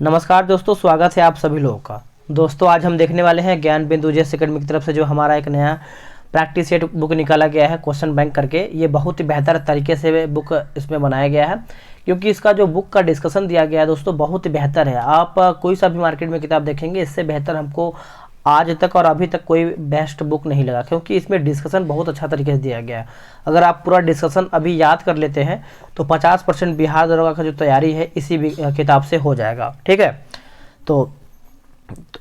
नमस्कार दोस्तों, स्वागत है आप सभी लोगों का। दोस्तों आज हम देखने वाले हैं ज्ञान बिंदु जेएस एकेडमी की तरफ से जो हमारा एक नया प्रैक्टिस सेट बुक निकाला गया है क्वेश्चन बैंक करके। ये बहुत ही बेहतर तरीके से बुक इसमें बनाया गया है, क्योंकि इसका जो बुक का डिस्कशन दिया गया है दोस्तों बहुत ही बेहतर है। आप कोई सा भी मार्केट में किताब देखेंगे, इससे बेहतर हमको आज तक और अभी तक कोई बेस्ट बुक नहीं लगा, क्योंकि इसमें डिस्कशन बहुत अच्छा तरीके से दिया गया है। अगर आप पूरा डिस्कशन अभी याद कर लेते हैं तो 50% बिहार दरोगा का जो तैयारी है इसी किताब से हो जाएगा। ठीक है, तो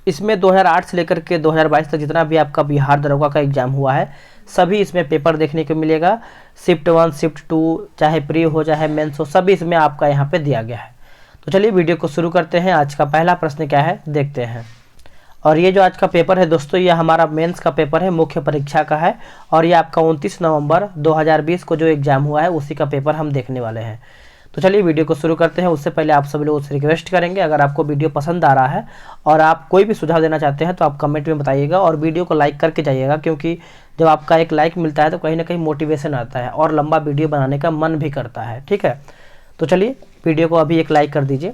इसमें 2008 से लेकर के 2022 तक जितना भी आपका बिहार दरोगा का एग्जाम हुआ है सभी इसमें पेपर देखने को मिलेगा। शिफ्ट 1 शिफ्ट 2 चाहे प्री हो चाहे मेंस हो, सभी इसमें आपका यहाँ पे दिया गया है। तो चलिए वीडियो को शुरू करते हैं। आज का पहला प्रश्न क्या है देखते हैं। और ये जो आज का पेपर है दोस्तों, ये हमारा मेंस का पेपर है, मुख्य परीक्षा का है। और ये आपका 29 नवंबर 2020 को जो एग्जाम हुआ है उसी का पेपर हम देखने वाले हैं। तो चलिए वीडियो को शुरू करते हैं। उससे पहले आप सभी लोगों से रिक्वेस्ट करेंगे, अगर आपको वीडियो पसंद आ रहा है और आप कोई भी सुझाव देना चाहते हैं तो आप कमेंट में बताइएगा और वीडियो को लाइक करके जाइएगा, क्योंकि जब आपका एक लाइक मिलता है तो कहीं ना कहीं मोटिवेशन आता है और लंबा वीडियो बनाने का मन भी करता है। ठीक है, तो चलिए वीडियो को अभी एक लाइक कर दीजिए।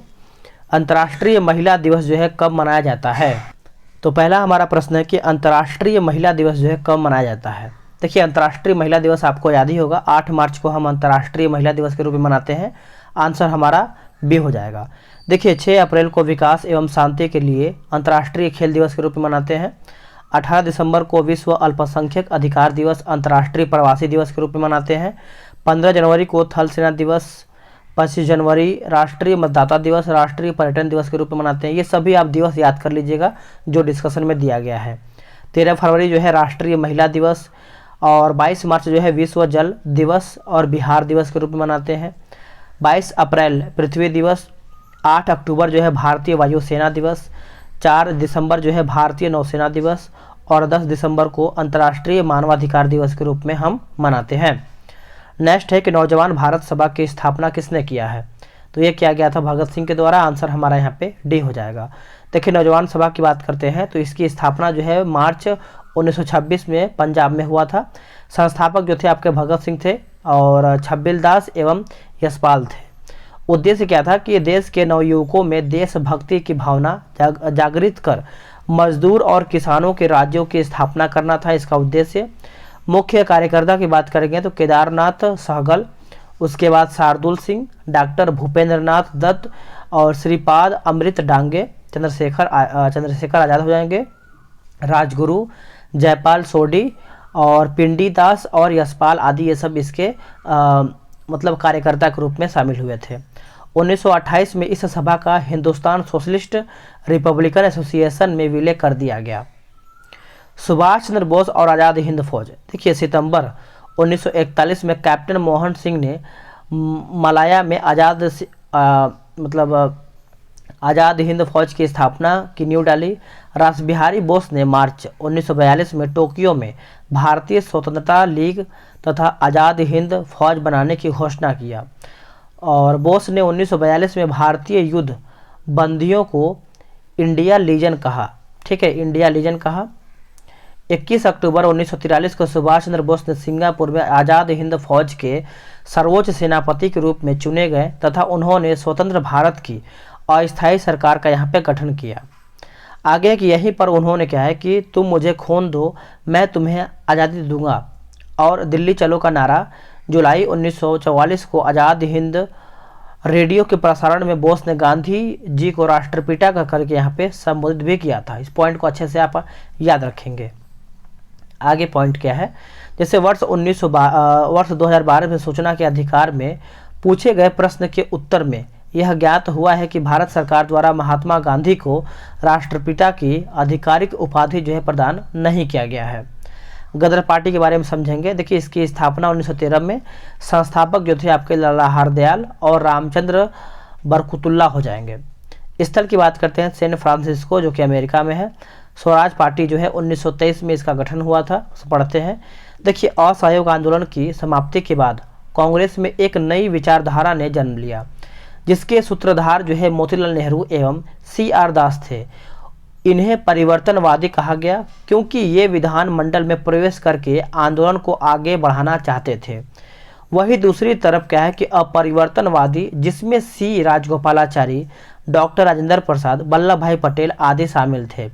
अंतर्राष्ट्रीय महिला दिवस जो है कब मनाया जाता है? तो पहला हमारा प्रश्न है कि अंतर्राष्ट्रीय महिला दिवस जो है कब मनाया जाता है। देखिए, अंतर्राष्ट्रीय महिला दिवस आपको याद ही होगा, 8 मार्च को हम अंतर्राष्ट्रीय महिला दिवस के रूप में मनाते हैं। आंसर हमारा बी हो जाएगा। देखिए, 6 अप्रैल को विकास एवं शांति के लिए अंतर्राष्ट्रीय खेल दिवस के रूप में मनाते हैं। 18 दिसंबर को विश्व अल्पसंख्यक अधिकार दिवस अंतर्राष्ट्रीय प्रवासी दिवस के रूप में मनाते हैं। 15 जनवरी को थल सेना दिवस, 25 जनवरी राष्ट्रीय मतदाता दिवस, राष्ट्रीय पर्यटन दिवस के रूप में मनाते हैं। ये सभी आप दिवस याद कर लीजिएगा जो डिस्कशन में दिया गया है। 13 फरवरी जो है राष्ट्रीय महिला दिवस, और 22 मार्च जो है विश्व जल दिवस और बिहार दिवस के रूप में मनाते हैं। 22 अप्रैल पृथ्वी दिवस, 8 अक्टूबर जो है भारतीय वायुसेना दिवस, 4 दिसंबर जो है भारतीय नौसेना दिवस और 10 दिसंबर को अंतर्राष्ट्रीय मानवाधिकार दिवस के रूप में हम मनाते हैं। नेक्स्ट है कि नौजवान भारत सभा की स्थापना किसने किया है? तो ये किया गया था भगत सिंह के द्वारा। आंसर हमारा यहाँ पे डी हो जाएगा। देखिए, नौजवान सभा की बात करते हैं तो इसकी स्थापना जो है मार्च 1926 में पंजाब में हुआ था। संस्थापक जो थे आपके भगत सिंह थे और छबिल दास एवं यशपाल थे। उद्देश्य क्या था कि देश के नवयुवकों में देशभक्ति की भावना जागृत कर मजदूर और किसानों के राज्यों की स्थापना करना था इसका उद्देश्य। मुख्य कार्यकर्ता की बात करेंगे तो केदारनाथ सहगल, उसके बाद शार्दुल सिंह, डॉक्टर भूपेंद्र नाथ दत्त और श्रीपाद अमृत डांगे, चंद्रशेखर आज़ाद हो जाएंगे, राजगुरु, जयपाल सोडी और पिंडी दास और यशपाल आदि, ये सब इसके मतलब कार्यकर्ता के रूप में शामिल हुए थे। 1928 में इस सभा का हिंदुस्तान सोशलिस्ट रिपब्लिकन एसोसिएशन में विलय कर दिया गया। सुभाष चंद्र बोस और आज़ाद हिंद फौज। देखिए, सितंबर 1941 में कैप्टन मोहन सिंह ने मलाया में आज़ाद हिंद फौज की स्थापना की नींव डाली। रासबिहारी बोस ने मार्च 1942 में टोक्यो में भारतीय स्वतंत्रता लीग तथा आज़ाद हिंद फौज बनाने की घोषणा किया। और बोस ने 1942 में भारतीय युद्ध बंदियों को इंडिया लीजन कहा। ठीक है, इंडिया लीजन कहा। 21 अक्टूबर 1943 को सुभाष चंद्र बोस ने सिंगापुर में आज़ाद हिंद फौज के सर्वोच्च सेनापति के रूप में चुने गए तथा उन्होंने स्वतंत्र भारत की अस्थायी सरकार का यहाँ पे गठन किया। आगे कि यहीं पर उन्होंने क्या है कि तुम मुझे खून दो मैं तुम्हें आज़ादी दूंगा और दिल्ली चलो का नारा। जुलाई 1944 को आज़ाद हिंद रेडियो के प्रसारण में बोस ने गांधी जी को राष्ट्रपिता का करके यहाँ पे संबोधित भी किया था। इस पॉइंट को अच्छे से आप याद रखेंगे। आगे पॉइंट क्या है, जैसे वर्ष 2012 में सूचना के अधिकार में पूछे गए प्रश्न के उत्तर में यह ज्ञात हुआ है कि भारत सरकार द्वारा महात्मा गांधी को राष्ट्रपिता की आधिकारिक उपाधि जो है प्रदान नहीं किया गया है। गदर पार्टी के बारे में समझेंगे। देखिए, इसकी स्थापना 1913 में, संस्थापक जो थे आपके लाला हरदयाल और रामचंद्र बरकुतुल्ला हो जाएंगे। स्थल की बात करते हैं सैन फ्रांसिस्को जो कि अमेरिका में है। स्वराज पार्टी जो है 1923 में इसका गठन हुआ था, पढ़ते हैं। देखिए, असहयोग आंदोलन की समाप्ति के बाद कांग्रेस में एक नई विचारधारा ने जन्म लिया, जिसके सूत्रधार जो है मोतीलाल नेहरू एवं CR दास थे। इन्हें परिवर्तनवादी कहा गया क्योंकि ये विधानमंडल में प्रवेश करके आंदोलन को आगे बढ़ाना चाहते थे। वही दूसरी तरफ क्या है कि अपरिवर्तनवादी, जिसमें C राजगोपालाचारी, डॉक्टर राजेंद्र प्रसाद, वल्लभ भाई पटेल आदि शामिल थे।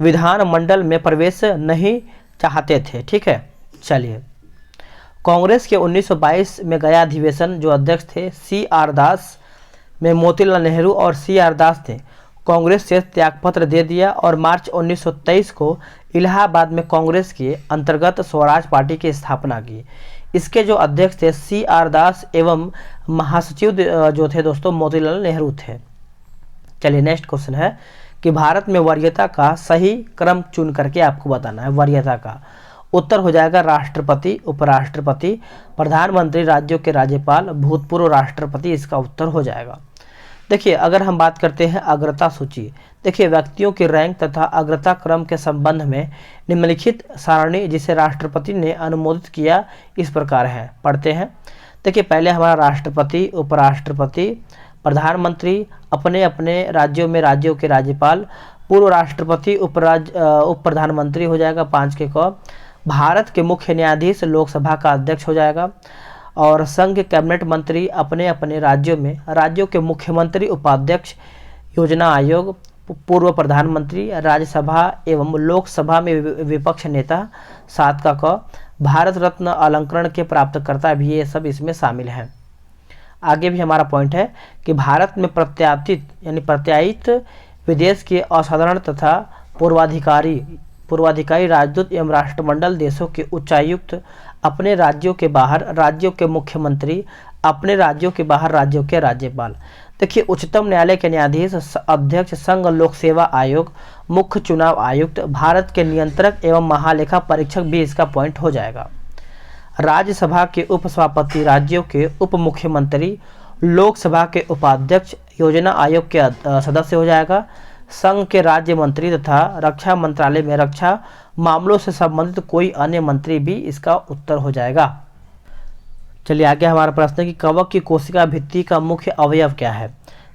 विधानमंडल में प्रवेश नहीं चाहते थे। ठीक है, चलिए। कांग्रेस के 1922 में गया अधिवेशन जो अध्यक्ष थे सी आर दास में मोतीलाल नेहरू और सी आर दास ने कांग्रेस से त्यागपत्र दे दिया और मार्च 1923 को इलाहाबाद में कांग्रेस के अंतर्गत स्वराज पार्टी की स्थापना की। इसके जो अध्यक्ष थे सी आर दास एवं महासचिव जो थे दोस्तों मोतीलाल नेहरू थे। चलिए नेक्स्ट क्वेश्चन है कि भारत में वरीयता का सही क्रम चुन करके आपको बताना है। वरीयता का उत्तर हो जाएगा राष्ट्रपति, उपराष्ट्रपति, प्रधानमंत्री, राज्यों के राज्यपाल, भूतपूर्व राष्ट्रपति, इसका उत्तर हो जाएगा। देखिए अगर हम बात करते हैं अग्रता सूची, देखिए व्यक्तियों की रैंक तथा अग्रता क्रम के संबंध में निम्नलिखित सारणी जिसे राष्ट्रपति ने अनुमोदित किया इस प्रकार है, पढ़ते हैं। देखिए पहले हमारा राष्ट्रपति, उपराष्ट्रपति, प्रधानमंत्री, अपने अपने राज्यों में राज्यों के राज्यपाल, पूर्व राष्ट्रपति, उप प्रधानमंत्री हो जाएगा 5 के क, भारत के मुख्य न्यायाधीश, लोकसभा का अध्यक्ष हो जाएगा, और संघ के कैबिनेट मंत्री अपने अपने राज्यों में राज्यों के मुख्यमंत्री, उपाध्यक्ष, योजना आयोग, पूर्व प्रधानमंत्री, राज्यसभा एवं लोकसभा में विपक्ष नेता 7 का क, भारत रत्न अलंकरण के प्राप्तकर्ता भी ये सब इसमें शामिल हैं। आगे भी हमारा पॉइंट है कि भारत में प्रत्यायित विदेश के असाधारण तथा पूर्वाधिकारी राजदूत एवं राष्ट्रमंडल देशों के उच्चायुक्त अपने राज्यों के बाहर राज्यों के मुख्यमंत्री, अपने राज्यों के बाहर राज्यों के राज्यपाल। देखिए उच्चतम न्यायालय के न्यायाधीश, अध्यक्ष, संघ लोक सेवा आयोग, मुख्य चुनाव आयुक्त, भारत के नियंत्रक एवं महालेखा परीक्षक भी इसका पॉइंट हो जाएगा। राज्यसभा के उपसभापति, राज्यों के उप मुख्यमंत्री, लोकसभा के उपाध्यक्ष, योजना आयोग के सदस्य हो जाएगा, संघ के राज्य मंत्री तथा रक्षा मंत्रालय में रक्षा मामलों से संबंधित कोई अन्य मंत्री भी इसका उत्तर हो जाएगा। चलिए आगे हमारा प्रश्न है कि कवक की कोशिका भित्ति का मुख्य अवयव क्या है।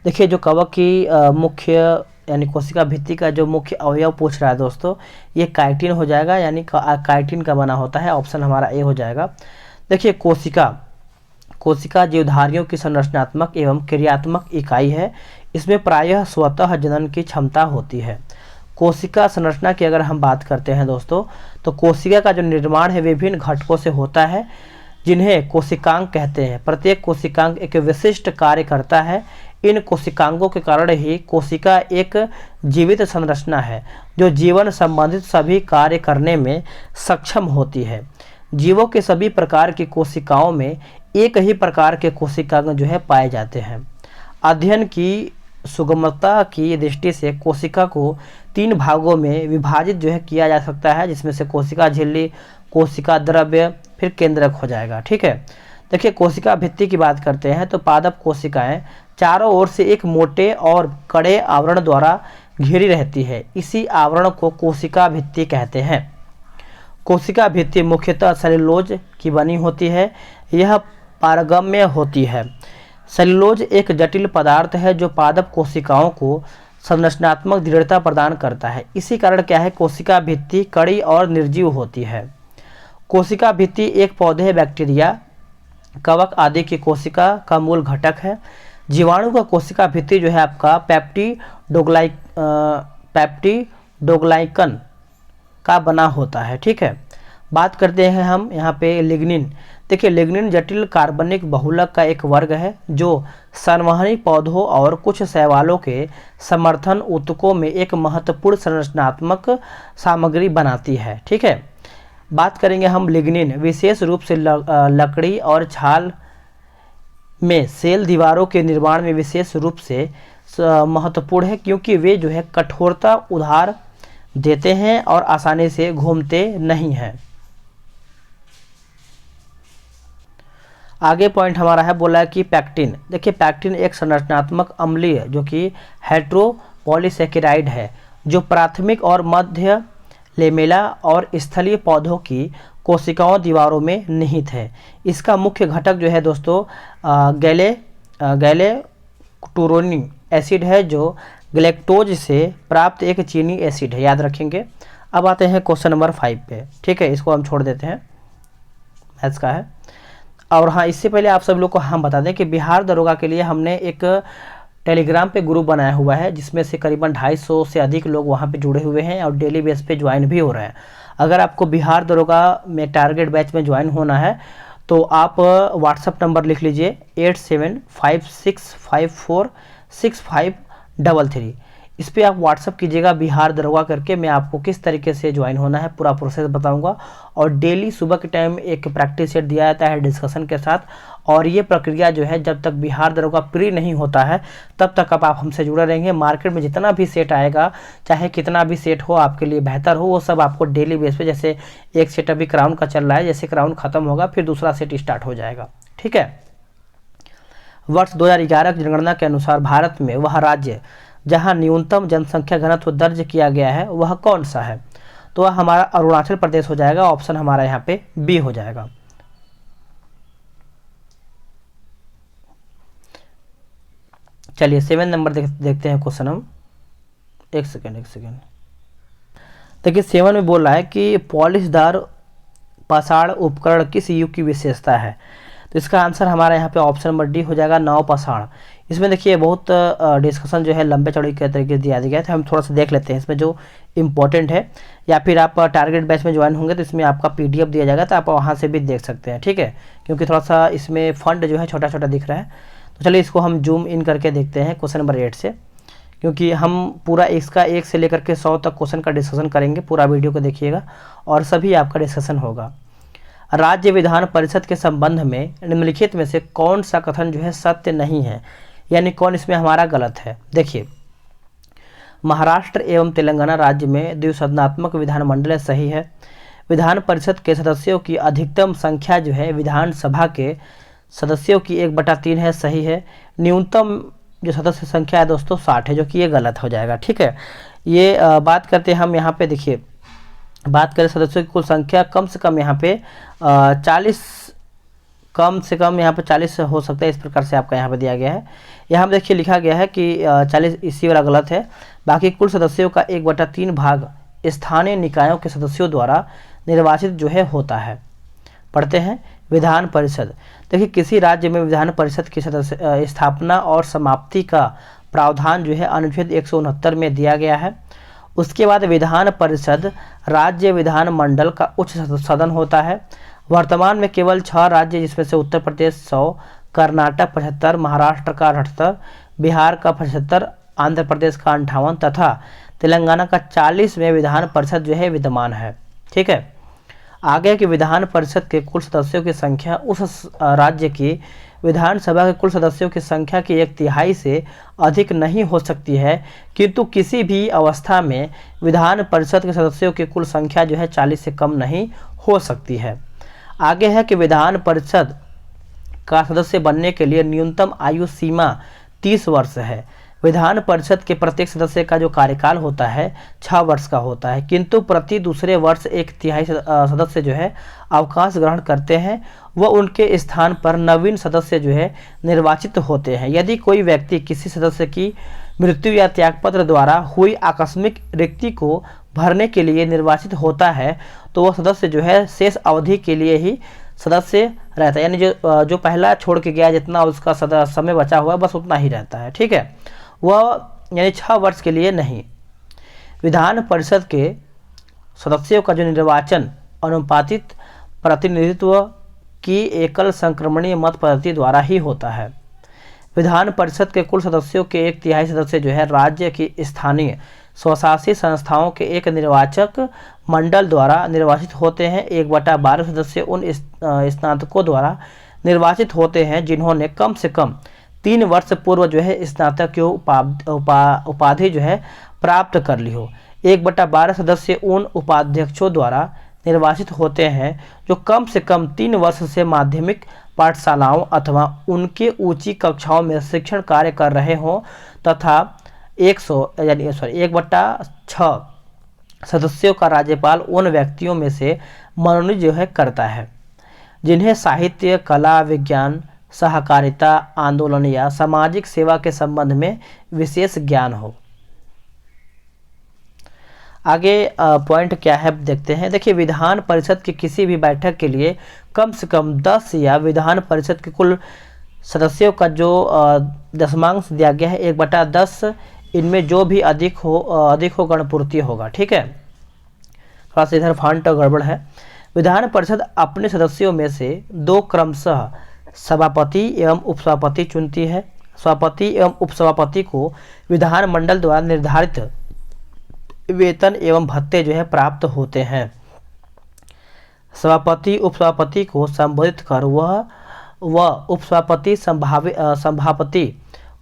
देखिए जो कवक की मुख्य यानी कोशिका भित्ति का जो मुख्य अवयव पूछ रहा है दोस्तों, ये काइटिन हो जाएगा, यानी काइटिन का बना होता है। ऑप्शन हमारा ए हो जाएगा। देखिए कोशिका जीवधारियों की संरचनात्मक एवं क्रियात्मक इकाई है। इसमें प्रायः स्वतः जनन की क्षमता होती है। कोशिका संरचना की अगर हम बात करते हैं दोस्तों, तो कोशिका का जो निर्माण है विभिन्न घटकों से होता है जिन्हें कोशिकांग कहते हैं। प्रत्येक कोशिकांग एक विशिष्ट कार्य करता है। इन कोशिकांगों के कारण ही कोशिका एक जीवित संरचना है जो जीवन संबंधित सभी कार्य करने में सक्षम होती है। जीवों के सभी प्रकार की कोशिकाओं में एक ही प्रकार के कोशिकांग जो है पाए जाते हैं। अध्ययन की सुगमता की दृष्टि से कोशिका को 3 भागों में विभाजित जो है किया जा सकता है, जिसमें से कोशिका झिल्ली, कोशिका द्रव्य, फिर केंद्रक हो जाएगा। ठीक है, देखिए कोशिका भित्ति की बात करते हैं तो पादप कोशिकाएं चारों ओर से एक मोटे और कड़े आवरण द्वारा घिरी रहती है। इसी आवरण को कोशिका भित्ति कहते हैं। कोशिका भित्ति मुख्यतः सेल्यूलोज की बनी होती है। यह पारगम्य होती है। सेल्यूलोज एक जटिल पदार्थ है जो पादप कोशिकाओं को संरचनात्मक दृढ़ता प्रदान करता है। इसी कारण क्या है, कोशिका भित्ति कड़ी और निर्जीव होती है। कोशिका भित्ति एक पौधे, बैक्टीरिया, कवक आदि की कोशिका का मूल घटक है। जीवाणु का कोशिका भित्ति जो है आपका पेप्टिडोग्लाइकन का बना होता है। ठीक है, बात करते हैं हम यहाँ पे लिग्निन। देखिए लिग्निन जटिल कार्बनिक बहुलक का एक वर्ग है जो संवहनी पौधों और कुछ शैवालों के समर्थन ऊतकों में एक महत्वपूर्ण संरचनात्मक सामग्री बनाती है। ठीक है, बात करेंगे हम लिग्निन विशेष रूप से लकड़ी और छाल में सेल दीवारों के निर्माण में विशेष रूप से महत्वपूर्ण है, क्योंकि वे जो है कठोरता उधार देते हैं और आसानी से घूमते नहीं हैं। आगे पॉइंट हमारा है, बोला है कि पैक्टिन। देखिए पैक्टिन एक संरचनात्मक अम्लीय जो कि हेट्रोपॉलीसेकेराइड है जो प्राथमिक और मध्य लेमेला और स्थलीय पौधों की कोशिकाओं दीवारों में निहित है। इसका मुख्य घटक जो है दोस्तों गैलेक्टोरोनिक एसिड है जो ग्लैक्टोज से प्राप्त एक चीनी एसिड है, याद रखेंगे। अब आते हैं क्वेश्चन नंबर 5 पे। ठीक है, इसको हम छोड़ देते हैं, मैथ्स का है। और हाँ, इससे पहले आप सब लोग को हम बता दें कि बिहार दरोगा के लिए हमने एक टेलीग्राम पे ग्रुप बनाया हुआ है जिसमें से करीबन 250 से अधिक लोग वहाँ पे जुड़े हुए हैं और डेली बेस पे ज्वाइन भी हो रहे हैं। अगर आपको बिहार दरोगा में टारगेट बैच में ज्वाइन होना है तो आप व्हाट्सअप नंबर लिख लीजिए 8756546533। इस पर आप व्हाट्सअप कीजिएगा बिहार दरोगा करके। मैं आपको किस तरीके से ज्वाइन होना है पूरा प्रोसेस बताऊंगा। और डेली सुबह के टाइम एक प्रैक्टिस सेट दिया जाता है डिस्कशन के साथ। और ये प्रक्रिया जो है जब तक बिहार दरोगा प्री नहीं होता है तब तक आप हमसे जुड़े रहेंगे। मार्केट में जितना भी सेट आएगा, चाहे कितना भी सेट हो, आपके लिए बेहतर हो, वो सब आपको डेली बेस पे, जैसे एक सेट अभी क्राउन का चल रहा है, जैसे क्राउन खत्म होगा फिर दूसरा सेट स्टार्ट हो जाएगा। ठीक है। वर्ष 2011 की जनगणना के अनुसार भारत में वह राज्य जहां न्यूनतम जनसंख्या घनत्व दर्ज किया गया है वह कौन सा है? तो वह हमारा अरुणाचल प्रदेश हो जाएगा। ऑप्शन हमारा यहाँ पे बी हो जाएगा। चलिए 7 नंबर देखते हैं क्वेश्चन हम। एक सेकेंड देखिए 7 में बोल रहा है कि पॉलिशदार पाषाण उपकरण किस युग की विशेषता है? तो इसका आंसर हमारा यहाँ पे ऑप्शन नंबर डी हो जाएगा, नव पाषाण। इसमें देखिए बहुत डिस्कशन जो है लंबे चौड़े के तरीके से दिया गया है, तो हम थोड़ा सा देख लेते हैं इसमें जो इम्पोर्टेंट है। या फिर आप टारगेट बैच में ज्वाइन होंगे तो इसमें आपका पीडीएफ दिया जाएगा, तो आप वहाँ से भी देख सकते हैं। ठीक है, क्योंकि थोड़ा सा इसमें फंड जो है छोटा छोटा दिख रहा है। तो चलिए इसको हम जूम इन करके देखते हैं क्वेश्चन नंबर 8 से, क्योंकि हम पूरा इसका 1 से लेकर के 100 तक क्वेश्चन का डिस्कशन करेंगे। पूरा वीडियो को देखिएगा और सभी आपका डिस्कशन होगा। राज्य विधान परिषद के संबंध में निम्नलिखित में से कौन सा कथन जो है सत्य नहीं है, यानी कौन इसमें हमारा गलत है? देखिए, महाराष्ट्र एवं तेलंगाना राज्य में द्विसदनात्मक विधानमंडल सही है। विधान परिषद के सदस्यों की अधिकतम संख्या जो है विधानसभा के सदस्यों की 1/3 है, सही है। न्यूनतम जो सदस्य संख्या है दोस्तों 60 है, जो कि ये गलत हो जाएगा। ठीक है, ये बात करते हैं हम यहाँ पे। देखिए, बात करें सदस्यों की कुल संख्या, कम से कम यहाँ पे 40, कम से कम यहाँ पे 40 हो सकता है, इस प्रकार से आपका यहाँ पे दिया गया है। यहाँ देखिए लिखा गया है कि 40, इसी वाला गलत है। बाकी कुल सदस्यों का 1/3 भाग स्थानीय निकायों के सदस्यों द्वारा निर्वाचित जो है होता है। पढ़ते हैं विधान परिषद। देखिए, किसी राज्य में विधान परिषद की सदस्य स्थापना और समाप्ति का प्रावधान जो है अनुच्छेद 169 में दिया गया है। उसके बाद विधान परिषद राज्य विधान मंडल का उच्च सदन होता है। वर्तमान में केवल 6 राज्य, जिसमें से उत्तर प्रदेश 100, कर्नाटक 75, महाराष्ट्र का 78, बिहार का 75, आंध्र प्रदेश का 58 तथा तेलंगाना का 40 में विधान परिषद जो है विद्यमान है। ठीक है, आगे कि विधान परिषद के कुल सदस्यों की संख्या उस राज्य की विधानसभा के कुल सदस्यों की संख्या की 1/3 से अधिक नहीं हो सकती है, किंतु किसी भी अवस्था में विधान परिषद के सदस्यों की कुल संख्या जो है 40 से कम नहीं हो सकती है। आगे है कि विधान परिषद का सदस्य बनने के लिए न्यूनतम आयु सीमा 30 वर्ष है। विधान परिषद के प्रत्येक सदस्य का जो कार्यकाल होता है 6 वर्ष का होता है, किंतु प्रति दूसरे वर्ष 1/3 सदस्य जो है अवकाश ग्रहण करते हैं, वह उनके स्थान पर नवीन सदस्य जो है निर्वाचित होते हैं। यदि कोई व्यक्ति किसी सदस्य की मृत्यु या त्यागपत्र द्वारा हुई आकस्मिक रिक्ति को भरने के लिए निर्वाचित होता है तो वह सदस्य जो है शेष अवधि के लिए ही सदस्य रहता है, यानी जो पहला छोड़ के गया, जितना उसका समय बचा हुआ है बस उतना ही रहता है। ठीक है, वह यानी 6 वर्ष के लिए नहीं। विधान परिषद के सदस्यों का जो निर्वाचन अनुपातिक प्रतिनिधित्व की एकल संक्रमणीय मत पद्धति द्वारा ही होता है। विधान परिषद के कुल सदस्यों के 1/3 सदस्य जो है राज्य की स्थानीय स्वशासी संस्थाओं के एक निर्वाचक मंडल द्वारा निर्वाचित होते हैं। 1/12 सदस्य उन स्नातकों द्वारा निर्वाचित होते हैं जिन्होंने कम से कम 3 वर्ष पूर्व जो है स्नातक की उपाधि जो है प्राप्त कर ली हो। 1/12 सदस्य उन उपाध्यक्षों द्वारा निर्वाचित होते हैं जो कम से कम 3 वर्ष से माध्यमिक पाठशालाओं अथवा उनके ऊंची कक्षाओं में शिक्षण कार्य कर रहे हों तथा 1/6 सदस्यों का राज्यपाल उन व्यक्तियों में से मनोनीत जो है करता है जिन्हें साहित्य, कला, विज्ञान, सहकारिता आंदोलन या सामाजिक सेवा के संबंध में विशेष ज्ञान हो। आगे पॉइंट क्या है देखते हैं। देखिए, विधान परिषद की किसी भी बैठक के लिए कम से कम 10 या विधान परिषद के कुल सदस्यों का जो दशमांश दिया गया है 1/10, इनमें जो भी अधिक हो गणपूर्ति होगा। ठीक है, थोड़ा सा इधर फॉन्ट गड़बड़ है। विधान परिषद अपने सदस्यों में से 2 क्रमशः सभापति एवं उपसभापति चुनती है। सभापति एवं उपसभापति को विधानमंडल द्वारा निर्धारित वेतन एवं भत्ते जो है प्राप्त होते हैं। सभापति उपसभापति को संबोधित कर वह उपसभापति सभापति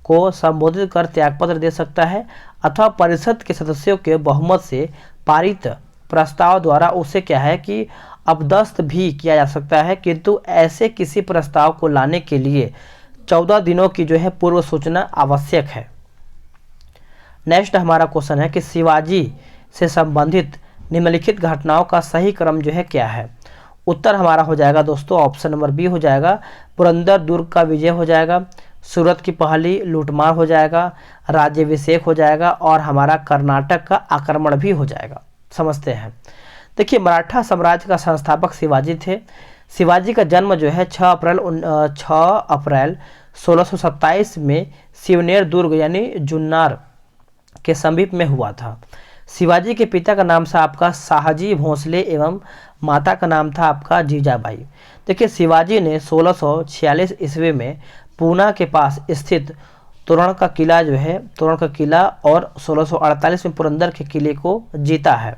को संबोधित कर त्यागपत्र दे सकता है अथवा परिषद के सदस्यों के बहुमत से पारित प्रस्ताव द्वारा उसे क्या है कि अपदस्थ भी किया जा सकता है, किंतु ऐसे किसी प्रस्ताव को लाने के लिए 14 दिनों की जो है पूर्व सूचना आवश्यक है। नेक्स्ट हमारा क्वेश्चन है कि शिवाजी से संबंधित निम्नलिखित घटनाओं का सही क्रम जो है क्या है। उत्तर हमारा हो जाएगा दोस्तों ऑप्शन नंबर बी हो जाएगा, पुरंदर दुर्ग का विजय हो जाएगा, सूरत की पहली लूटमार हो जाएगा, राज्याभिषेक हो जाएगा और हमारा कर्नाटक का आक्रमण भी हो जाएगा। समझते हैं। देखिए, मराठा साम्राज्य का संस्थापक शिवाजी थे। शिवाजी का जन्म जो है 6 अप्रैल 1627 में शिवनेर दुर्ग यानी जुन्नार के समीप में हुआ था। शिवाजी के पिता का नाम था आपका शाहजी भोंसले एवं माता का नाम था आपका जीजाबाई। देखिए, शिवाजी ने 1646 ईस्वी में पूना के पास स्थित तोरण का किला और 1648 में पुरंदर के किले को जीता है।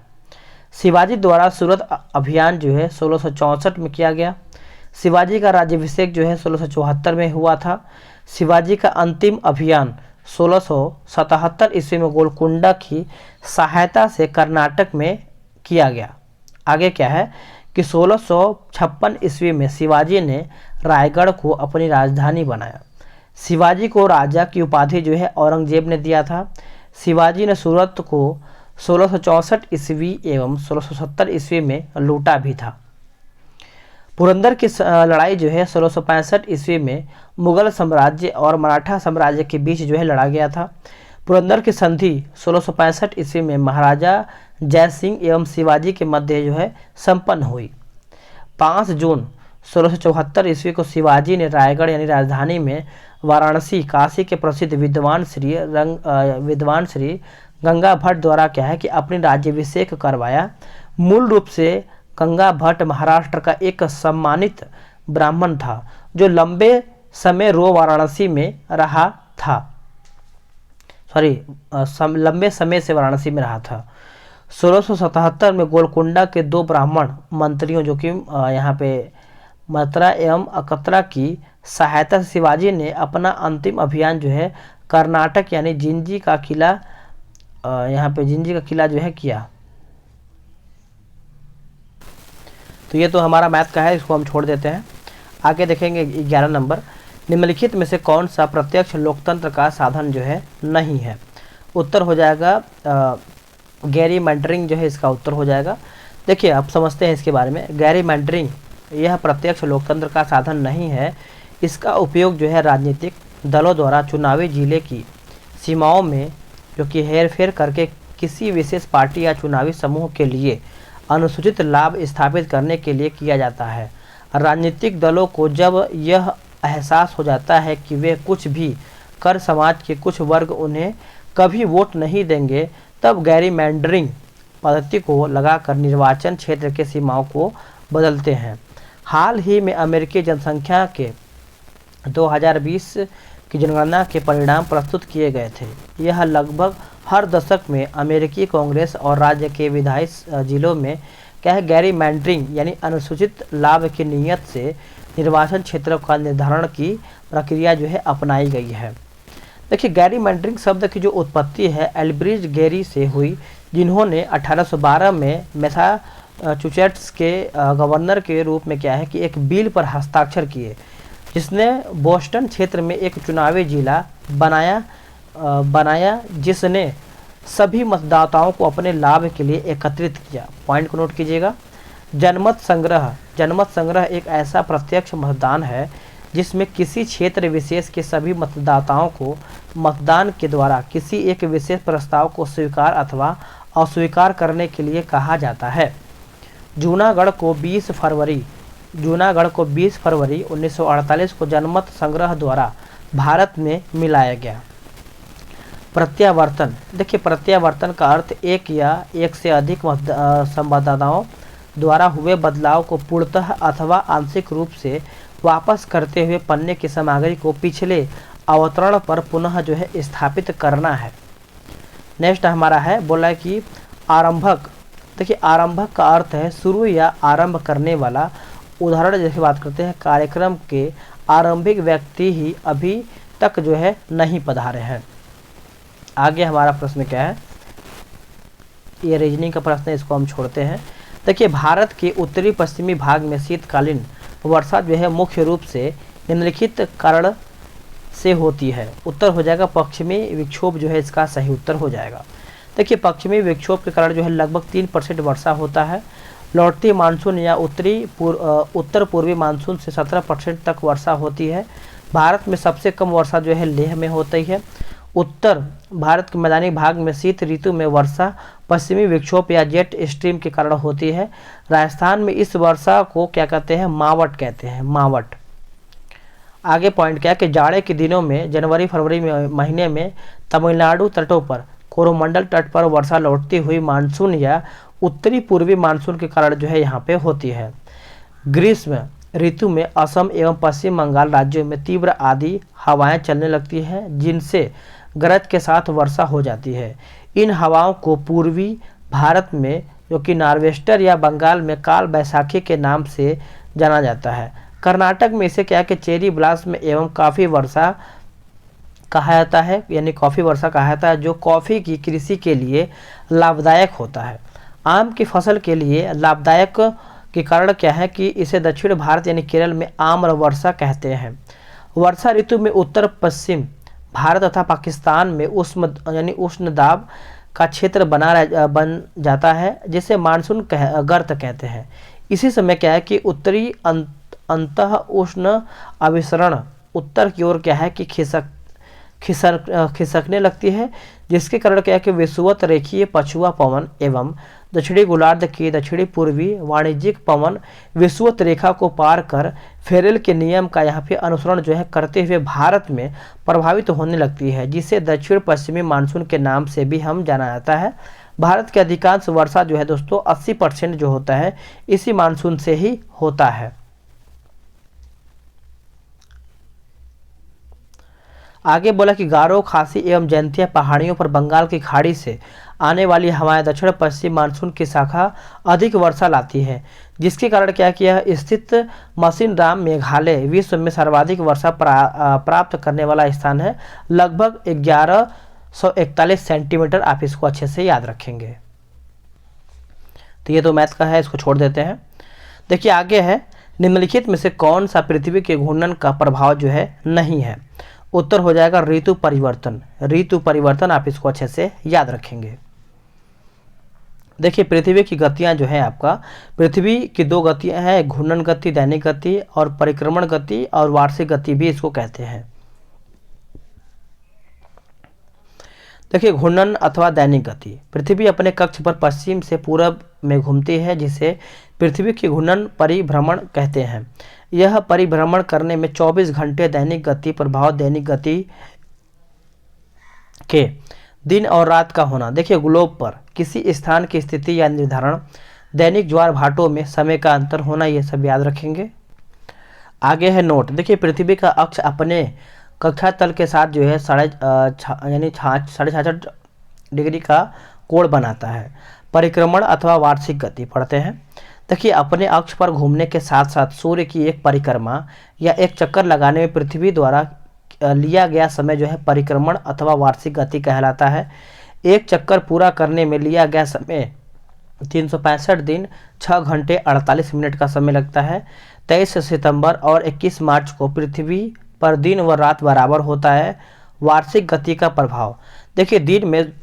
शिवाजी द्वारा सूरत अभियान जो है 1664 में किया गया। शिवाजी का राज्याभिषेक जो है 1674 में हुआ था। शिवाजी का अंतिम अभियान 1677 ईस्वी में गोलकुंडा की सहायता से कर्नाटक में किया गया। आगे क्या है कि 1656 ईस्वी में शिवाजी ने रायगढ़ को अपनी राजधानी बनाया। शिवाजी को राजा की उपाधि जो है औरंगजेब ने दिया था। शिवाजी ने सूरत को 1664 ईस्वी एवं 1670 ईस्वी में लूटा भी था। पुरंदर की लड़ाई जो है 1665 ईस्वी में मुगल साम्राज्य और मराठा साम्राज्य के बीच जो है लड़ा गया था। पुरंदर की संधि 1665 ईस्वी में महाराजा जय सिंह एवं शिवाजी के मध्य जो है संपन्न हुई। 5 जून 1674 ईस्वी को शिवाजी ने रायगढ़ यानी राजधानी में वाराणसी काशी के प्रसिद्ध विद्वान श्री गंगा भट्ट द्वारा क्या है कि अपनी राज्याभिषेक करवाया। मूल रूप से गंगा भट्ट महाराष्ट्र का एक सम्मानित ब्राह्मण था जो लंबे समय वाराणसी में रहा था। लंबे समय से वाराणसी में रहा था। 1677 में गोलकुंडा के 2 ब्राह्मण मंत्रियों जो कि यहाँ पे मथुरा एवं अकतरा की सहायता से शिवाजी ने अपना अंतिम अभियान जो है कर्नाटक यानी जिंजी का किला जो है किया। तो ये तो हमारा मैथ का है, इसको हम छोड़ देते हैं। आगे देखेंगे 11 नंबर, निम्नलिखित में से कौन सा प्रत्यक्ष लोकतंत्र का साधन जो है नहीं है। उत्तर हो जाएगा गैरीमैंडरिंग जो है इसका उत्तर हो जाएगा। देखिए, आप समझते हैं इसके बारे में। गैरीमैंडरिंग यह प्रत्यक्ष लोकतंत्र का साधन नहीं है। इसका उपयोग जो है राजनीतिक दलों द्वारा चुनावी जिले की सीमाओं में जो कि हेरफेर करके किसी विशेष पार्टी या चुनावी समूह के लिए अनुसूचित लाभ स्थापित करने के लिए किया जाता है। राजनीतिक दलों को जब यह एहसास हो जाता है कि वे कुछ भी कर समाज के कुछ वर्ग उन्हें कभी वोट नहीं देंगे, तब गैरीमैंडरिंग पद्धति को लगाकर निर्वाचन क्षेत्र के सीमाओं को बदलते हैं। हाल ही में अमेरिकी जनसंख्या के 2020 की जनगणना के परिणाम प्रस्तुत किए गए थे। यह लगभग हर दशक में अमेरिकी कांग्रेस और राज्य के विधायी जिलों में क्या है गैरीमैंडरिंग यानी अनुसूचित लाभ की नीयत से निर्वाचन क्षेत्रों का निर्धारण की प्रक्रिया जो है अपनाई गई है। देखिए, गैरीमैंडरिंग शब्द की जो उत्पत्ति है एल्ब्रिज गैरी से हुई, जिन्होंने 1812 में मैसाचुसेट्स के गवर्नर के रूप में क्या है कि एक बिल पर हस्ताक्षर किए, जिसने बोस्टन क्षेत्र में एक चुनावी जिला बनाया जिसने सभी मतदाताओं को अपने लाभ के लिए एकत्रित किया। पॉइंट को नोट कीजिएगा। जनमत संग्रह एक ऐसा प्रत्यक्ष मतदान है जिसमें किसी क्षेत्र विशेष के सभी मतदाताओं को मतदान के द्वारा किसी एक विशेष प्रस्ताव को स्वीकार अथवा अस्वीकार करने के लिए कहा जाता है। जूनागढ़ को 20 फरवरी जूनागढ़ को 20 फरवरी 1948 को जनमत संग्रह द्वारा भारत में मिलाया गया। प्रत्यावर्तन, देखिए प्रत्यावर्तन का अर्थ एक या एक से अधिक संवाददाताओं द्वारा हुए बदलाव को पूर्णतः अथवा आंशिक रूप से वापस करते हुए पन्ने की सामग्री को पिछले अवतरण पर पुनः जो है स्थापित करना है। नेक्स्ट हमारा है, बोला है कि आरंभक, देखिए आरंभक का अर्थ है शुरू या आरंभ करने वाला। उदाहरण जैसे बात करते हैं, कार्यक्रम के आरंभिक व्यक्ति ही अभी तक जो है नहीं पधारे हैं। आगे हमारा प्रश्न क्या है, ये रीजनिंग का प्रश्न है, इसको हम छोड़ते हैं। देखिए भारत के उत्तरी पश्चिमी भाग में शीतकालीन वर्षा जो है मुख्य रूप से निम्नलिखित कारण से होती है। उत्तर हो जाएगा पश्चिमी विक्षोभ जो है इसका सही उत्तर हो जाएगा। देखिए पश्चिमी विक्षोभ के कारण जो है लगभग 3% वर्षा होता है। लौटती मानसून या उत्तर पूर्वी मानसून से 17% तक वर्षा होती है। भारत में सबसे कम वर्षा जो है लेह में होती है। उत्तर भारत के मैदानी भाग में शीत ऋतु में वर्षा पश्चिमी विक्षोभ या जेट स्ट्रीम के कारण होती है। राजस्थान में इस वर्षा को क्या कहते हैं, मावट कहते हैं, मावट। आगे पॉइंट क्या है कि जाड़े के दिनों में जनवरी फरवरी महीने में तमिलनाडु तटों पर कोरोमंडल तट पर वर्षा लौटती हुई मानसून या उत्तरी पूर्वी मानसून के कारण जो है यहाँ पे होती है। ग्रीष्म ऋतु में असम एवं पश्चिम बंगाल राज्यों में तीव्र आंधी हवाएं चलने लगती हैं, जिनसे गरज के साथ वर्षा हो जाती है। इन हवाओं को पूर्वी भारत में जो कि नॉर्वेस्टर या बंगाल में काल बैसाखी के नाम से जाना जाता है। कर्नाटक में इसे क्या है कि चेरी ब्लास्म एवं काफ़ी वर्षा कहा जाता है, यानी कॉफ़ी वर्षा कहा जाता है, जो कॉफ़ी की कृषि के लिए लाभदायक होता है। आम की फसल के लिए लाभदायक के कारण क्या है कि इसे दक्षिण भारत यानी केरल में आम्र वर्षा कहते हैं। वर्षा ऋतु में उत्तर पश्चिम भारत तथा पाकिस्तान में उष्ण दाब का क्षेत्र बन जाता है, जिसे मानसून गर्त कहते हैं। इसी समय क्या है कि उत्तरी अंतः उष्ण अभिसरण उत्तर की ओर क्या है कि खिसकने लगती है, जिसके कारण क्या है कि विषुवत रेखीय पछुआ पवन एवं दक्षिणी गोलार्ध की दक्षिणी पूर्वी वाणिज्यिक पवन विषुवत रेखा को पार कर फेरेल के नियम का यहाँ पे अनुसरण जो है करते हुए भारत में प्रभावित होने लगती है, जिसे दक्षिण पश्चिमी मानसून के नाम से भी हम जाना जाता है। भारत के अधिकांश वर्षा जो है दोस्तों 80% जो होता है इसी मानसून से ही होता है। आगे बोला कि गारो, खासी एवं जयंतिया पहाड़ियों पर बंगाल की खाड़ी से आने वाली हवाएं दक्षिण पश्चिम मानसून की शाखा अधिक वर्षा लाती है, जिसके कारण क्या किया स्थित मौसिनराम मेघालय विश्व में सर्वाधिक वर्षा प्राप्त करने वाला स्थान है, लगभग 1141 सेंटीमीटर। आप इसको अच्छे से याद रखेंगे। तो ये तो मैथ का है, इसको छोड़ देते हैं। देखिए आगे है, निम्नलिखित में से कौन सा पृथ्वी के घूर्णन का प्रभाव जो है नहीं है। उत्तर हो जाएगा ऋतु परिवर्तन। ऋतु परिवर्तन आप इसको अच्छे से याद रखेंगे। देखिए पृथ्वी की गतियां जो है आपका, पृथ्वी की 2 गतियां हैं, घूर्णन गति, दैनिक गति और परिक्रमण गति और वार्षिक गति भी इसको कहते हैं। देखिए घूर्णन अथवा दैनिक गति, पृथ्वी अपने कक्ष पर पश्चिम से पूरब में घूमती है, जिसे पृथ्वी की घूर्णन परिभ्रमण कहते हैं। यह परिभ्रमण करने में 24 घंटे दैनिक गति प्रभाव दैनिक गति के दिन और रात का होना। देखिए ग्लोब पर किसी स्थान की स्थिति या निर्धारण, दैनिक ज्वार भाटों में समय का अंतर होना, ये सब याद रखेंगे। आगे है नोट। देखिए पृथ्वी का अक्ष अपने कक्षा तल के साथ जो है 66.5 डिग्री का कोण बनाता है। परिक्रमण अथवा वार्षिक गति पढ़ते हैं। देखिए अपने अक्ष पर घूमने के साथ साथ सूर्य की एक परिक्रमा या एक चक्कर लगाने में पृथ्वी द्वारा लिया गया समय जो है परिक्रमण अथवा वार्षिक गति कहलाता है। एक चक्कर पूरा करने में लिया गया समय 365 दिन 6 घंटे 48 मिनट का समय लगता है। 23 सितंबर और 21 मार्च को पृथ्वी पर दिन व रात बराबर होता है। वार्षिक गति का प्रभाव, देखिए दिन में,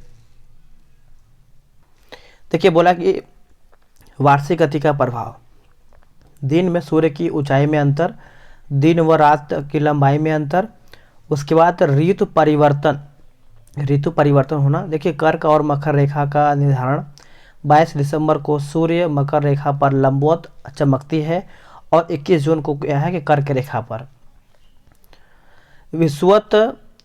देखिए बोला कि वार्षिक गति का प्रभाव, दिन में सूर्य की ऊंचाई में अंतर, दिन व रात की लंबाई में अंतर। उसके बाद ऋतु परिवर्तन होना। देखिए कर्क और मकर रेखा का निर्धारण, 22 दिसंबर को सूर्य मकर रेखा पर लंबवत चमकती है और 21 जून को क्या है कि कर्क रेखा पर। विषुवत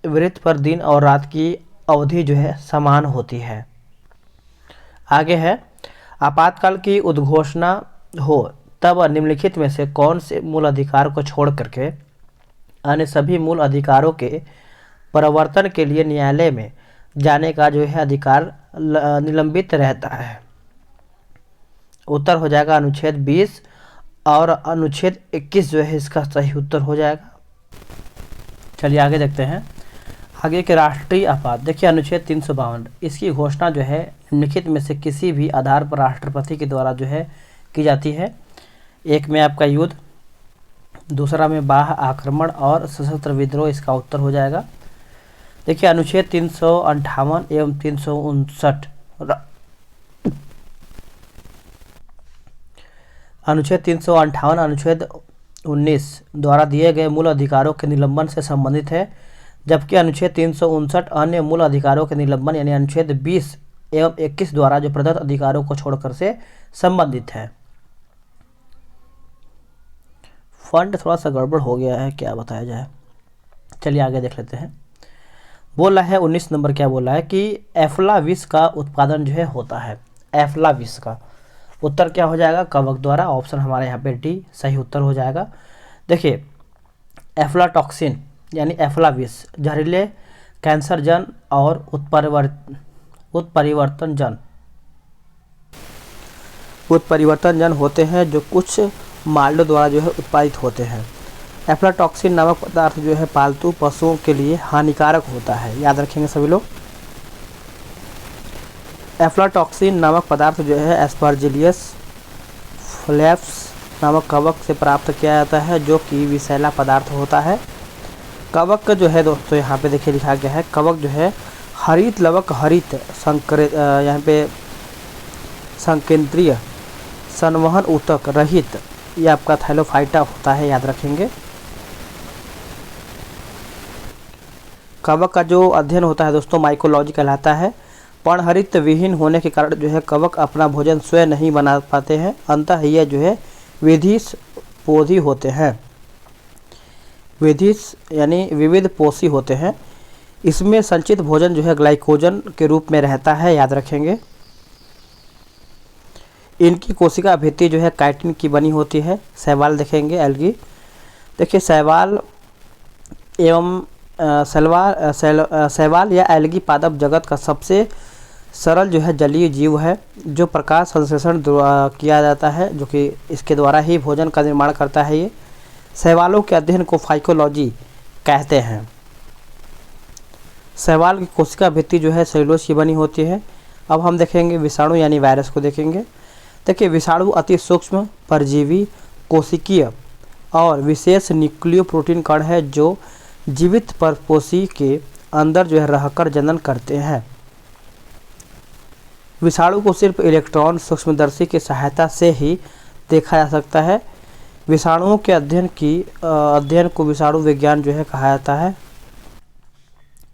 वृत्त पर दिन और रात की अवधि जो है समान होती है। आगे है, आपातकाल की उद्घोषणा हो तब निम्नलिखित में से कौन से मूल अधिकार को छोड़ करके अन्य सभी मूल अधिकारों के परिवर्तन के लिए न्यायालय में जाने का जो है अधिकार निलंबित रहता है। उत्तर हो जाएगा अनुच्छेद 20 और अनुच्छेद 21 जो है इसका सही उत्तर हो जाएगा। चलिए आगे देखते हैं। आगे के राष्ट्रीय आपात, देखिए अनुच्छेद 352, इसकी घोषणा जो है निम्नलिखित में से किसी भी आधार पर राष्ट्रपति के द्वारा जो है की जाती है। एक में आपका युद्ध, दूसरा में बाह्य आक्रमण और सशस्त्र विद्रोह, इसका उत्तर हो जाएगा। देखिए अनुच्छेद 358 एवं 359, अनुच्छेद 358 अनुच्छेद 19 द्वारा दिए गए मूल अधिकारों के निलंबन से संबंधित है, जबकि अनुच्छेद 359 अन्य मूल अधिकारों के निलंबन यानी अनुच्छेद 20 एवं 21 द्वारा जो प्रदत्त अधिकारों को छोड़कर से संबंधित है। फंड थोड़ा सा गड़बड़ हो गया है, क्या बताया जाए। चलिए आगे देख लेते हैं। बोल रहा है 19 नंबर, क्या बोला है कि एफला विष का उत्पादन जो है होता है। एफला विष का उत्तर क्या हो जाएगा, कवक द्वारा। ऑप्शन हमारे यहाँ पे डी सही उत्तर हो जाएगा। देखिए एफ्लाटॉक्सिन यानी एफला विष जहरीले, कैंसरजन और उत्परिवर्तनजन होते हैं जो कुछ माल्डों द्वारा जो है उत्पादित होते हैं। एफ्लाटॉक्सिन नामक पदार्थ जो है पालतू पशुओं के लिए हानिकारक होता है, याद रखेंगे सभी लोग। एफ्लाटॉक्सिन नामक पदार्थ जो है एस्परजिलियस फ्लैप्स नामक कवक से प्राप्त किया जाता है, जो कि विषैला पदार्थ होता है। कवक का जो है दोस्तों यहाँ पे देखिए लिखा गया है, कवक जो है हरित लवक हरित यहाँ पे संकेंद्रीय संवहन ऊतक रहित, ये आपका थैलोफाइटा होता है, याद रखेंगे। कवक का जो अध्ययन होता है दोस्तों माइकोलॉजी कहलाता है। पर्णहरित विहीन होने के कारण जो है कवक अपना भोजन स्वयं नहीं बना पाते हैं, अंतः ये जो है विधिपोधी होते हैं। यानी विविध पोषी होते हैं। इसमें संचित भोजन जो है ग्लाइकोजन के रूप में रहता है, याद रखेंगे। इनकी कोशिका भित्ति जो है काइटिन की बनी होती है। शैवाल देखेंगे, एल्गी। देखिए शैवाल एवं शैवाल या एल्गी पादप जगत का सबसे सरल जो है जलीय जीव है, जो प्रकाश संश्लेषण किया जाता है, जो कि इसके द्वारा ही भोजन का निर्माण करता है। ये शैवालों के अध्ययन को फाइकोलॉजी कहते हैं। शैवाल की कोशिका भित्ति जो है सेलुलोज की बनी होती है। अब हम देखेंगे विषाणु यानी वायरस को देखेंगे। देखिए विषाणु अति सूक्ष्म परजीवी कोशिकीय और विशेष न्यूक्लियो प्रोटीन कण है, जो जीवित परपोषी के अंदर जो है रहकर जनन करते हैं। विषाणु को सिर्फ इलेक्ट्रॉन सूक्ष्मदर्शी की सहायता से ही देखा जा सकता है। विषाणुओं के अध्ययन को विषाणु विज्ञान जो है कहा जाता है।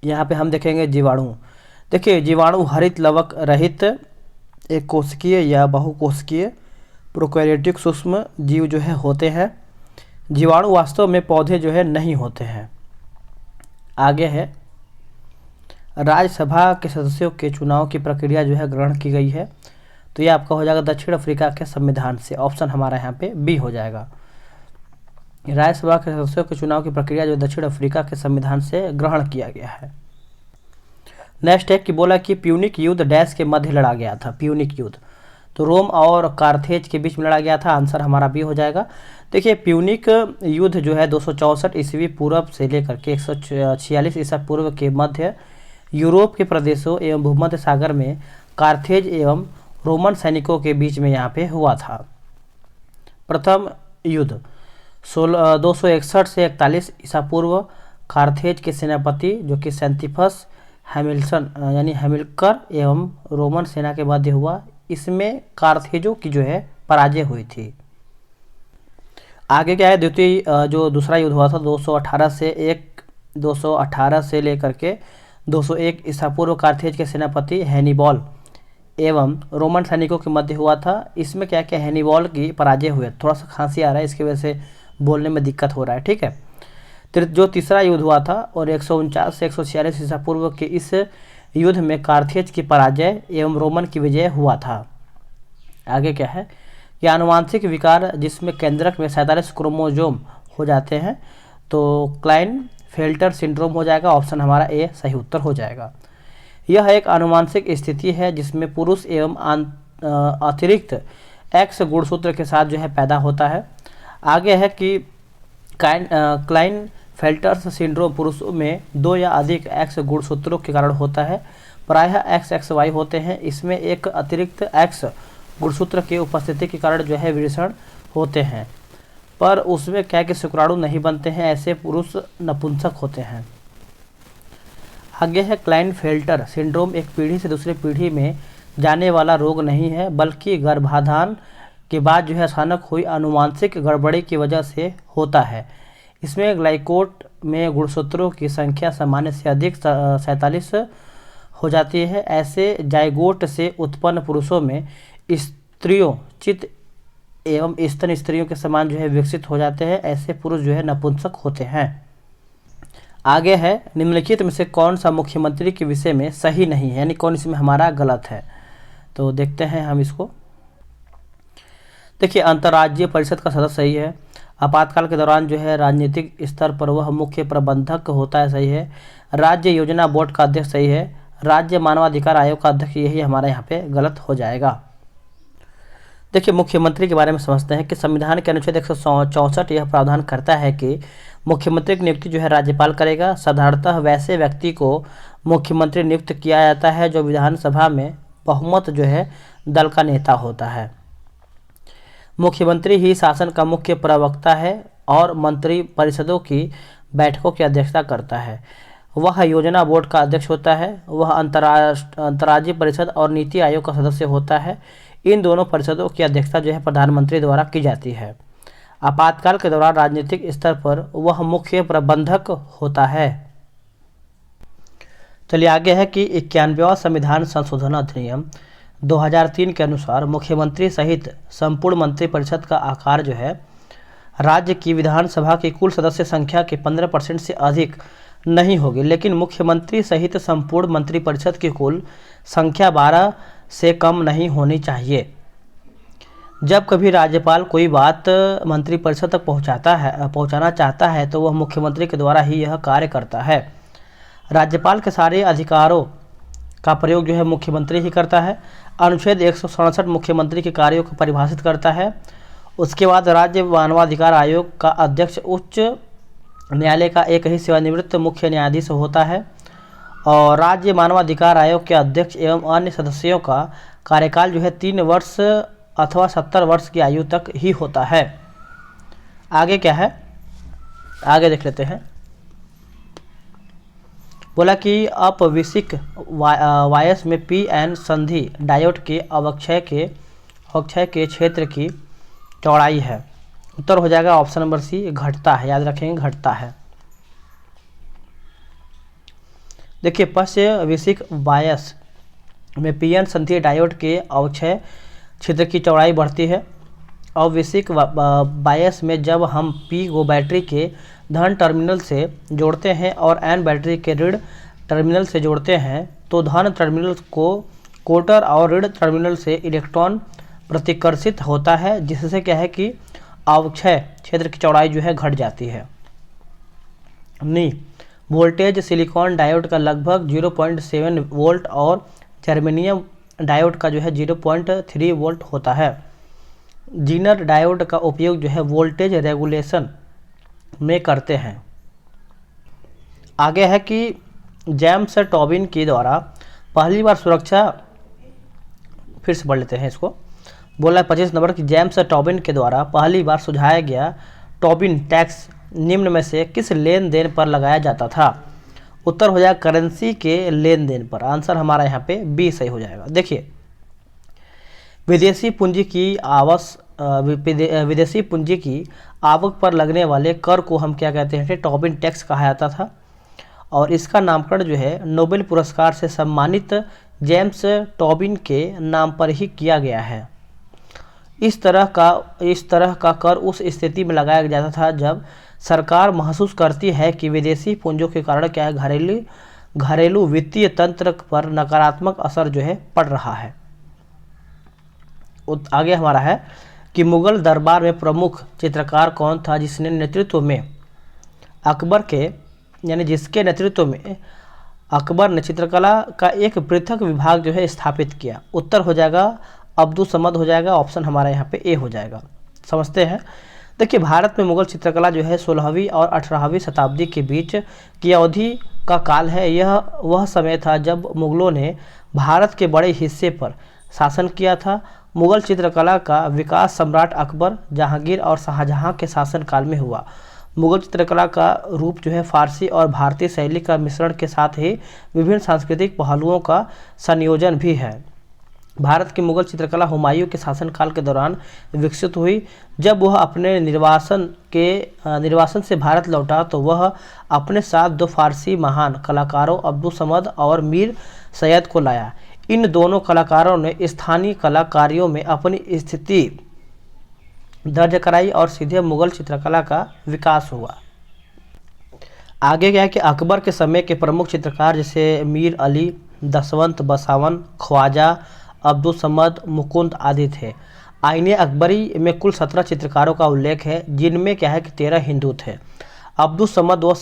यहाँ पे हम देखेंगे जीवाणु। देखिए जीवाणु हरित लवक रहित एक कोशिकीय या बहुकोशिकीय प्रोकैरियोटिक सूक्ष्म जीव जो है होते हैं। जीवाणु वास्तव में पौधे जो है नहीं होते हैं। आगे है राज्यसभा के सदस्यों के चुनाव की प्रक्रिया जो है ग्रहण की गई है, तो ये आपका हो जाएगा दक्षिण अफ्रीका के संविधान से। ऑप्शन हमारा यहाँ पे बी हो जाएगा। राज्यसभा के सदस्यों के चुनाव की प्रक्रिया जो दक्षिण अफ्रीका के संविधान से ग्रहण किया गया है। नेक्स्ट है कि बोला कि प्यूनिक युद्ध डैश के मध्य लड़ा गया था। प्यूनिक युद्ध तो रोम और कार्थेज के बीच में लड़ा गया था। आंसर हमारा बी हो जाएगा। देखिए प्यूनिक युद्ध जो है 264 ईस्वी पूर्व से लेकर के 146 ईसा पूर्व के मध्य यूरोप के प्रदेशों एवं भूमध्य सागर में कार्थेज एवं रोमन सैनिकों के बीच में यहाँ पे हुआ था। प्रथम युद्ध 261 से 41 ईसा पूर्व कार्थेज के सेनापति जो कि सेंथिफस हैमिल्कर एवं रोमन सेना के मध्य हुआ। इसमें कार्थेजों की जो है पराजय हुई थी। आगे क्या है, द्वितीय जो दूसरा युद्ध हुआ था 218 से लेकर के 201 ईसा पूर्व कार्थेज के सेनापति हैनिबल एवं रोमन सैनिकों के मध्य हुआ था। इसमें क्या क्या हैनिबल की पराजय हुए। थोड़ा सा खांसी आ रहा है, इसकी वजह से बोलने में दिक्कत हो रहा है, ठीक है। जो तीसरा युद्ध हुआ था और 149 से 146 ईसा पूर्व के इस युद्ध में कार्थेज की पराजय एवं रोमन की विजय हुआ था। आगे क्या है कि आनुवांशिक विकार जिसमें केंद्रक में 47 क्रोमोजोम हो जाते हैं, तो क्लाइनफेल्टर सिंड्रोम हो जाएगा। ऑप्शन हमारा ए सही उत्तर हो जाएगा। यह एक आनुवांशिक स्थिति है जिसमें पुरुष एवं अतिरिक्त एक्स गुणसूत्र के साथ जो है पैदा होता है। आगे है कि क्लाइनफेल्टर सिंड्रोम पुरुषों में 2 या अधिक एक्स गुणसूत्रों के कारण होता है। प्रायः XXY होते हैं। इसमें एक अतिरिक्त एक्स गुणसूत्र की उपस्थिति के कारण जो है विषण होते हैं, पर उसमें क्या कि शुक्राणु नहीं बनते हैं। ऐसे पुरुष नपुंसक होते हैं। आगे है क्लाइनफेल्टर सिंड्रोम एक पीढ़ी से दूसरी पीढ़ी में जाने वाला रोग नहीं है, बल्कि गर्भाधान के बाद जो है अचानक हुई आनुवांशिक गड़बड़ी की वजह से होता है। इसमें ग्लाइकोट में गुणसूत्रों की संख्या सामान्य से अधिक 47 हो जाती है। ऐसे जाइगोट से उत्पन्न पुरुषों में स्त्रियों चित्त एवं स्तन स्त्रियों के समान जो है विकसित हो जाते हैं। ऐसे पुरुष जो है नपुंसक होते हैं। आगे है निम्नलिखित में से कौन सा मुख्यमंत्री के विषय में सही नहीं है, यानी कौन इसमें हमारा गलत है। तो देखते हैं हम इसको। देखिए, अंतर्राज्यीय परिषद का सदस्य सही है। आपातकाल के दौरान जो है राजनीतिक स्तर पर वह मुख्य प्रबंधक होता है, सही है। राज्य योजना बोर्ड का अध्यक्ष सही है। राज्य मानवाधिकार आयोग का अध्यक्ष, यही हमारा यहाँ पे गलत हो जाएगा। देखिए, मुख्यमंत्री के बारे में समझते हैं कि संविधान के अनुच्छेद 164 यह प्रावधान करता है कि मुख्यमंत्री की नियुक्ति जो है राज्यपाल करेगा। साधारणतः वैसे व्यक्ति को मुख्यमंत्री नियुक्त किया जाता है जो विधानसभा में बहुमत जो है दल का नेता होता है। मुख्यमंत्री ही शासन का मुख्य प्रवक्ता है और मंत्री परिषदों की बैठकों की अध्यक्षता करता है। वह योजना बोर्ड का अध्यक्ष होता है। वह अंतर्राज्यीय परिषद और नीति आयोग का सदस्य होता है। इन दोनों परिषदों की अध्यक्षता जो है प्रधानमंत्री द्वारा की जाती है। आपातकाल के दौरान राजनीतिक स्तर पर वह मुख्य प्रबंधक होता है। चलिए आगे है कि 91वां संविधान संशोधन अधिनियम 2003 के अनुसार मुख्यमंत्री सहित संपूर्ण मंत्रिपरिषद का आकार जो है राज्य की विधानसभा की कुल सदस्य संख्या के 15% से अधिक नहीं होगी, लेकिन मुख्यमंत्री सहित संपूर्ण मंत्रिपरिषद की कुल संख्या 12 से कम नहीं होनी चाहिए। जब कभी राज्यपाल कोई बात मंत्रिपरिषद तक पहुंचाना चाहता है तो वह मुख्यमंत्री के द्वारा ही यह कार्य करता है। राज्यपाल के सारे अधिकारों का प्रयोग जो है मुख्यमंत्री ही करता है। अनुच्छेद 167 मुख्यमंत्री के कार्यों को परिभाषित करता है। उसके बाद राज्य मानवाधिकार आयोग का अध्यक्ष उच्च न्यायालय का एक ही सेवानिवृत्त मुख्य न्यायाधीश होता है और राज्य मानवाधिकार आयोग के अध्यक्ष एवं अन्य सदस्यों का कार्यकाल जो है 3 वर्ष अथवा 70 वर्ष की आयु तक ही होता है। आगे क्या है, आगे देख लेते हैं। बोला कि अपविशिक वायस में पी-एन संधि डायोड के अवक्षय के क्षेत्र की चौड़ाई है। उत्तर हो जाएगा ऑप्शन नंबर सी, घटता है। याद रखेंगे, घटता है। देखिए, पश्चविशिक वायस में पी-एन संधि डायोड के अवक्षय क्षेत्र की चौड़ाई बढ़ती है। अविशिक बायस में जब हम पी को बैटरी के धन टर्मिनल से जोड़ते हैं और एन बैटरी के ऋण टर्मिनल से जोड़ते हैं तो धन टर्मिनल को कोटर और ऋण टर्मिनल से इलेक्ट्रॉन प्रतिकर्षित होता है, जिससे क्या है कि अवक्षय क्षेत्र की चौड़ाई जो है घट जाती है। वोल्टेज सिलिकॉन डायोड का लगभग 0.7 वोल्ट और जर्मेनियम डायोड का जो है 0.3 वोल्ट होता है। जीनर डायोड का उपयोग जो है वोल्टेज रेगुलेशन में करते हैं। आगे है कि जेम्स टॉबिन के द्वारा पहली बार सुरक्षा, फिर से पढ़ लेते हैं इसको। बोला है 25 नंबर की जेम्स टॉबिन के द्वारा पहली बार सुझाया गया टॉबिन टैक्स निम्न में से किस लेन देन पर लगाया जाता था। उत्तर हो जाएगा करेंसी के लेन देन पर। आंसर हमारा यहाँ पे बी सही हो जाएगा। देखिए, विदेशी पूंजी की आवक पर लगने वाले कर को हम क्या कहते हैं, टॉबिन टैक्स कहा जाता था और इसका नामकरण जो है नोबेल पुरस्कार से सम्मानित जेम्स टॉबिन के नाम पर ही किया गया है। इस तरह का कर उस स्थिति में लगाया जाता था जब सरकार महसूस करती है कि विदेशी पूंजों के कारण क्या है घरेलू वित्तीय तंत्र पर नकारात्मक असर जो है पड़ रहा है। आगे हमारा है कि मुगल दरबार में प्रमुख चित्रकार कौन था जिसके नेतृत्व में अकबर ने चित्रकला का एक पृथक विभाग जो है स्थापित किया। उत्तर हो जाएगा अब्दुल समद हो जाएगा, ऑप्शन हमारा यहाँ पे ए हो जाएगा। समझते हैं। देखिए, भारत में मुगल चित्रकला जो है 16वीं और 18वीं शताब्दी के बीच की अवधि का काल है। यह वह समय था जब मुगलों ने भारत के बड़े हिस्से पर शासन किया था। मुगल चित्रकला का विकास सम्राट अकबर, जहांगीर और शाहजहां के शासनकाल में हुआ। मुगल चित्रकला का रूप जो है फारसी और भारतीय शैली का मिश्रण के साथ ही विभिन्न सांस्कृतिक पहलुओं का संयोजन भी है। भारत की मुगल चित्रकला हुमायूं के शासनकाल के दौरान विकसित हुई। जब वह अपने निर्वासन से भारत लौटा तो वह अपने साथ दो फारसी महान कलाकारों अब्दुल समद और मीर सैयद को लाया। इन दोनों कलाकारों ने स्थानीय कलाकारियों में अपनी स्थिति दर्ज कराई और सीधे मुगल चित्रकला का विकास हुआ। आगे क्या है कि अकबर के समय के प्रमुख चित्रकार जैसे मीर अली, दसवंत बसावन, ख्वाजा अब्दुल समद, मुकुंद आदि थे। आईने अकबरी में कुल 17 चित्रकारों का उल्लेख है, जिनमें क्या है कि 13 हिंदू थे। अब्दुल समद व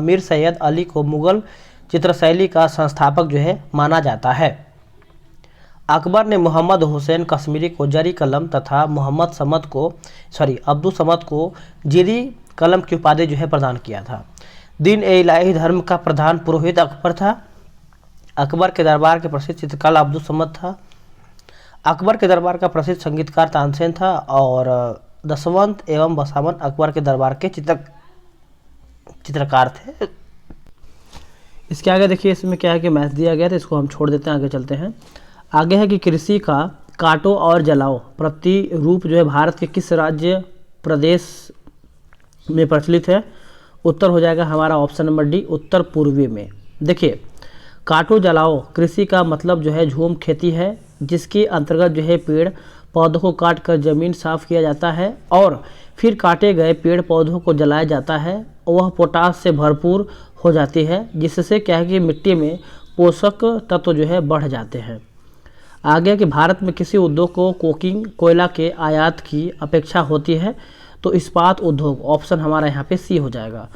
मीर सैयद अली को मुगल चित्रशैली का संस्थापक जो है माना जाता है। अकबर ने मोहम्मद हुसैन कश्मीरी को जरी कलम तथा अब्दुल समद को जीरी कलम की उपाधि जो है प्रदान किया था। दीन ए इलाही धर्म का प्रधान पुरोहित अकबर था। अकबर के दरबार के प्रसिद्ध चित्रकार अब्दुल समद था। अकबर के दरबार का प्रसिद्ध संगीतकार तानसेन था और दसवंत एवं बसावन अकबर के दरबार के चित्रकार थे। इसके आगे देखिए, इसमें क्या है कि मैथ दिया गया था, इसको हम छोड़ देते हैं, आगे चलते हैं। आगे है कि कृषि का काटो और जलाओ प्रतिरूप जो है भारत के किस राज्य प्रदेश में प्रचलित है। उत्तर हो जाएगा हमारा ऑप्शन नंबर डी, उत्तर पूर्वी में। देखिए, काटो जलाओ कृषि का मतलब जो है झूम खेती है, जिसके अंतर्गत जो है पेड़ पौधों को काट कर ज़मीन साफ किया जाता है और फिर काटे गए पेड़ पौधों को जलाया जाता है। वह पोटास से भरपूर हो जाती है, जिससे क्या है कि मिट्टी में पोषक तत्व जो है बढ़ जाते हैं। आगे कि भारत में किसी उद्योग को कोकिंग कोयला के आयात की अपेक्षा होती है, तो इस्पात उद्योग, ऑप्शन हमारा यहाँ पे सी हो जाएगा।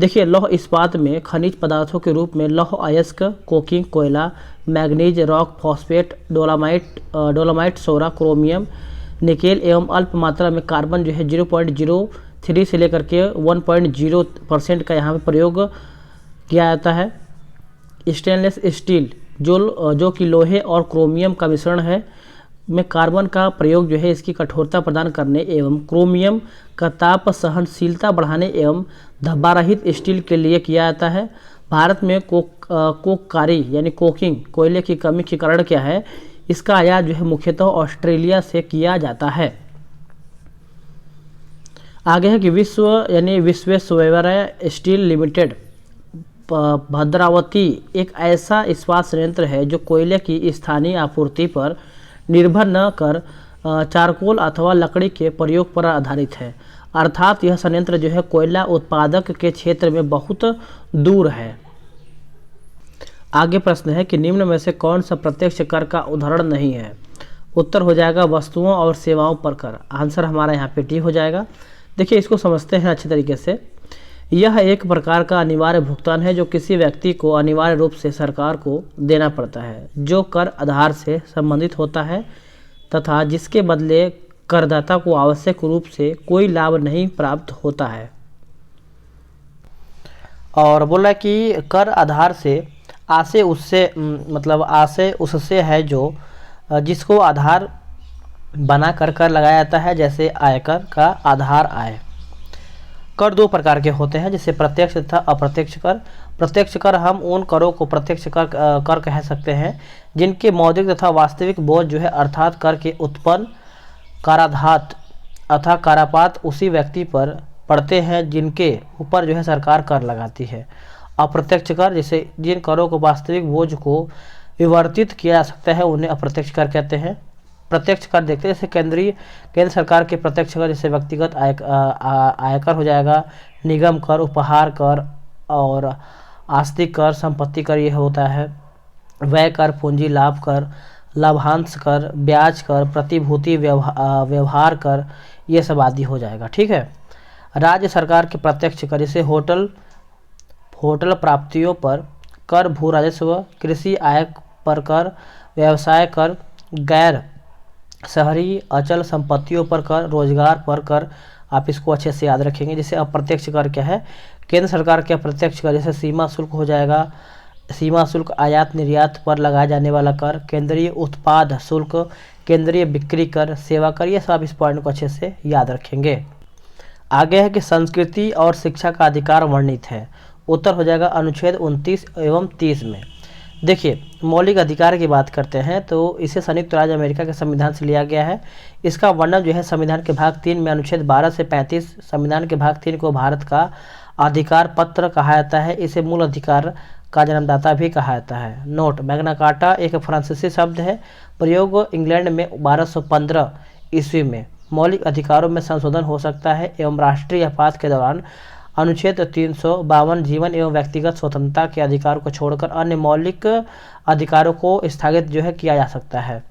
देखिए, लौह इस्पात में खनिज पदार्थों के रूप में लौह अयस्क, कोकिंग कोयला, मैग्नीज, रॉक फॉस्फेट, डोलामाइट, सोरा, क्रोमियम, निकेल एवं अल्प मात्रा में कार्बन जो है 0.03 से लेकर के 1.0% का यहाँ पे प्रयोग किया जाता है। स्टेनलेस स्टील जो कि लोहे और क्रोमियम का मिश्रण है में कार्बन का प्रयोग जो है इसकी कठोरता प्रदान करने एवं क्रोमियम का ताप सहनशीलता बढ़ाने एवं धब्बा रहित स्टील के लिए किया जाता है। भारत में कोककारी यानी कोकिंग कोयले की कमी के कारण क्या है, इसका आयात जो है मुख्यतः ऑस्ट्रेलिया से किया जाता है। आगे है कि विश्वेश्वरैया स्टील लिमिटेड भद्रावती एक ऐसा इस्पात संयंत्र है जो कोयले की स्थानीय आपूर्ति पर निर्भर न कर चारकोल अथवा लकड़ी के प्रयोग पर आधारित है। अर्थात यह संयंत्र जो है कोयला उत्पादक के क्षेत्र में बहुत दूर है। आगे प्रश्न है कि निम्न में से कौन सा प्रत्यक्ष कर का उदाहरण नहीं है। उत्तर हो जाएगा वस्तुओं और सेवाओं पर कर, आंसर हमारा यहाँ पे डी हो जाएगा। देखिए, इसको समझते हैं अच्छे तरीके से। यह एक प्रकार का अनिवार्य भुगतान है जो किसी व्यक्ति को अनिवार्य रूप से सरकार को देना पड़ता है, जो कर आधार से संबंधित होता है तथा जिसके बदले करदाता को आवश्यक रूप से कोई लाभ नहीं प्राप्त होता है। और बोला कि कर आधार से आशय उससे है जो जिसको आधार बना कर कर लगाया जाता है, जैसे आयकर का आधार आय। कर दो प्रकार के होते हैं, जैसे प्रत्यक्ष तथा अप्रत्यक्ष कर। प्रत्यक्ष कर हम उन करों को प्रत्यक्ष कर कह सकते हैं जिनके मौद्रिक तथा वास्तविक बोझ जो है अर्थात कर के उत्पन्न कराधात अथा करापात उसी व्यक्ति पर पड़ते हैं जिनके ऊपर जो है सरकार कर लगाती है। अप्रत्यक्ष कर जैसे जिन करों को वास्तविक बोझ को विवर्तित किया जा सकता है, उन्हें अप्रत्यक्ष कर कहते हैं। प्रत्यक्ष कर देखते हैं जैसे केंद्र सरकार के प्रत्यक्ष कर, जैसे व्यक्तिगत आयकर हो जाएगा, निगम कर, उपहार कर और आस्तिक कर, संपत्ति कर ये होता है। व्यय कर, पूंजी लाभ कर, लाभांश कर, ब्याज कर, प्रतिभूति व्यवहार कर, ये सब आदि हो जाएगा। ठीक है। राज्य सरकार के प्रत्यक्ष कर जैसे होटल प्राप्तियों पर कर, भू राजस्व, कृषि आय पर कर, व्यवसाय कर, गैर शहरी अचल संपत्तियों पर कर, रोजगार पर कर। आप इसको अच्छे से याद रखेंगे। जैसे अप्रत्यक्ष कर क्या है, केंद्र सरकार के अप्रत्यक्ष कर जैसे सीमा शुल्क हो जाएगा, सीमा शुल्क आयात निर्यात पर लगाया जाने वाला कर, केंद्रीय उत्पाद शुल्क, केंद्रीय बिक्री कर, सेवा कर, ये सब इस पॉइंट को अच्छे से याद रखेंगे। आगे है कि संस्कृति और शिक्षा का अधिकार वर्णित है। उत्तर हो जाएगा अनुच्छेद 29 एवं 30 में। देखिए मौलिक अधिकार की बात करते हैं तो इसे संयुक्त राज्य अमेरिका के संविधान से लिया गया है। इसका वर्णन जो है संविधान के भाग 3 में अनुच्छेद 12 से 35, संविधान के भाग 3 को भारत का अधिकार पत्र कहा जाता है। इसे मूल अधिकार का जन्मदाता भी कहा जाता है। नोट, मैग्ना कार्टा एक फ्रांसीसी शब्द है, प्रयोग इंग्लैंड में 1215 ईस्वी में। मौलिक अधिकारों में संशोधन हो सकता है एवं राष्ट्रीय आपात के दौरान अनुच्छेद 352 जीवन एवं व्यक्तिगत स्वतंत्रता के अधिकार को छोड़कर अन्य मौलिक अधिकारों को स्थगित जो है किया जा सकता है।